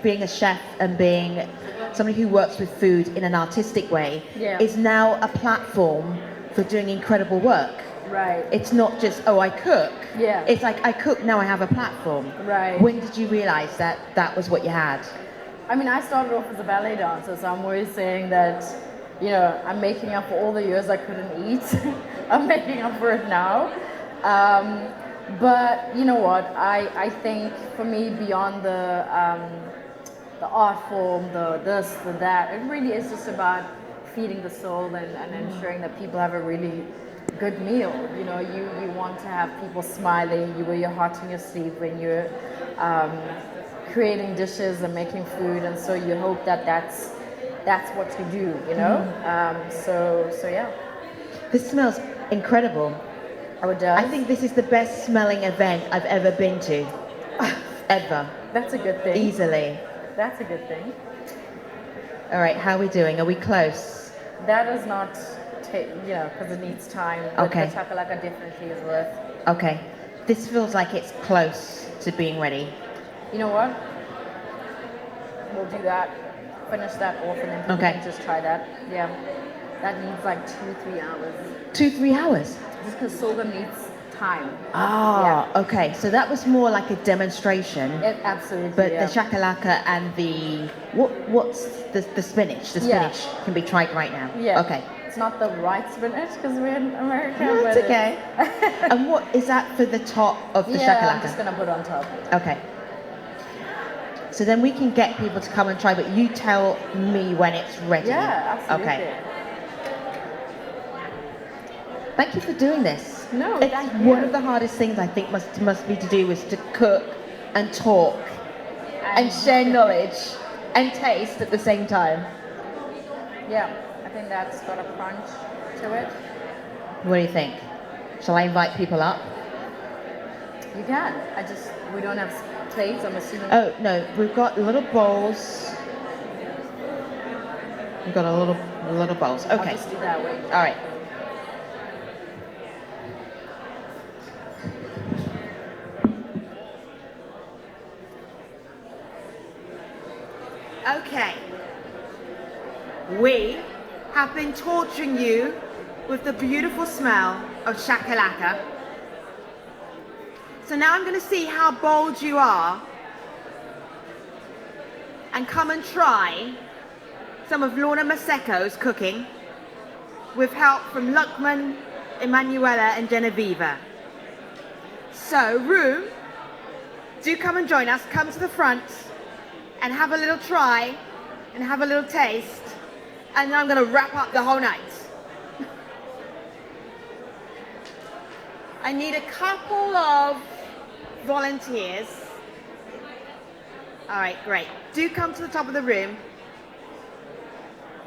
being a chef and being somebody who works with food in an artistic way Yeah. is now a platform for doing incredible work. Right. It's not just, oh, I cook. Yeah. It's like, I cook, now I have a platform. Right. When did you realize that that was what you had? I mean, I started off as a ballet dancer, so I'm always saying that, you know, I'm making up for all the years I couldn't eat. I'm making up for it now. But you know what? I think for me, beyond the art form, the this, the that, it really is just about feeding the soul and ensuring that people have a really good meal. You know, you want to have people smiling. You wear your heart on your sleeve when you're creating dishes and making food, and so you hope that that's what you do. You know, so yeah. This smells incredible. Oh, it does? I think this is the best smelling event I've ever been to. Ever. That's a good thing. Easily. That's a good thing. All right, how are we doing? Are we close? That is not, because it needs time. But Okay. the chakalaka definitely is worth. Okay. This feels like it's close to being ready. You know what? We'll do that. Finish that off, and then people Okay. can just try that. Yeah. That needs like 2-3 hours. 2-3 hours? Just because sorghum needs time. Ah, okay. So that was more like a demonstration. It, absolutely. But yeah. the shakalaka and the what's the spinach? The Yeah. spinach can be tried right now. Yeah. Okay. It's not the right spinach because we're in America. No, but it's okay. And what is that for the top of the yeah, shakalaka? I'm just gonna put on top. Okay. So then we can get people to come and try, but you tell me when it's ready. Yeah, absolutely. Okay. Thank you for doing this. No, it's thank one you. of the hardest things I think must be to do is to cook and talk and share knowledge and taste at the same time. Yeah, I something that's got a crunch to it. What do you think? Shall I invite people up? You can. We don't have plates, I'm assuming. Oh, no, we've got little bowls. We've got a little bowls. Okay. I'll just do that way. All right. Okay. We have been torturing you with the beautiful smell of shakalaka. So now I'm going to see how bold you are and come and try some of Lorna Maseco's cooking with help from Luckman, Emanuela and Genevieve. So, room, do come and join us. Come to the front and have a little try and have a little taste. And then I'm going to wrap up the whole night. I need a couple of volunteers. All right, great. Do come to the top of the room.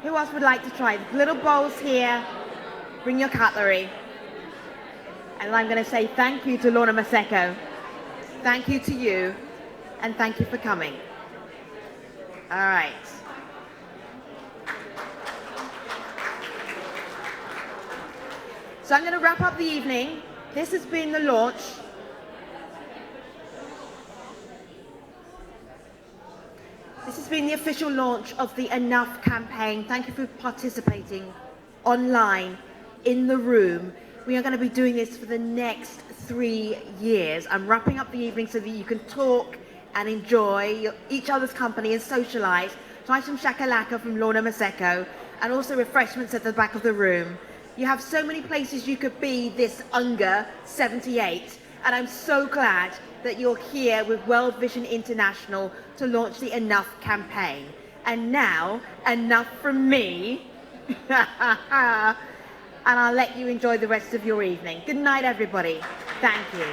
Who else would like to try? Little bowls here. Bring your cutlery. And I'm going to say thank you to Lorna Maseco. Thank you to you. And thank you for coming. All right. So I'm going to wrap up the evening. This has been the launch. This has been the official launch of the Enough campaign. Thank you for participating online, in the room. We are going to be doing this for the next 3 years. I'm wrapping up the evening so that you can talk and enjoy each other's company and socialize. Try some shakalaka from Lorna Maseco and also refreshments at the back of the room. You have so many places you could be this UNGA 78, and I'm so glad that you're here with World Vision International to launch the Enough campaign. And now, enough from me. And I'll let you enjoy the rest of your evening. Good night, everybody. Thank you.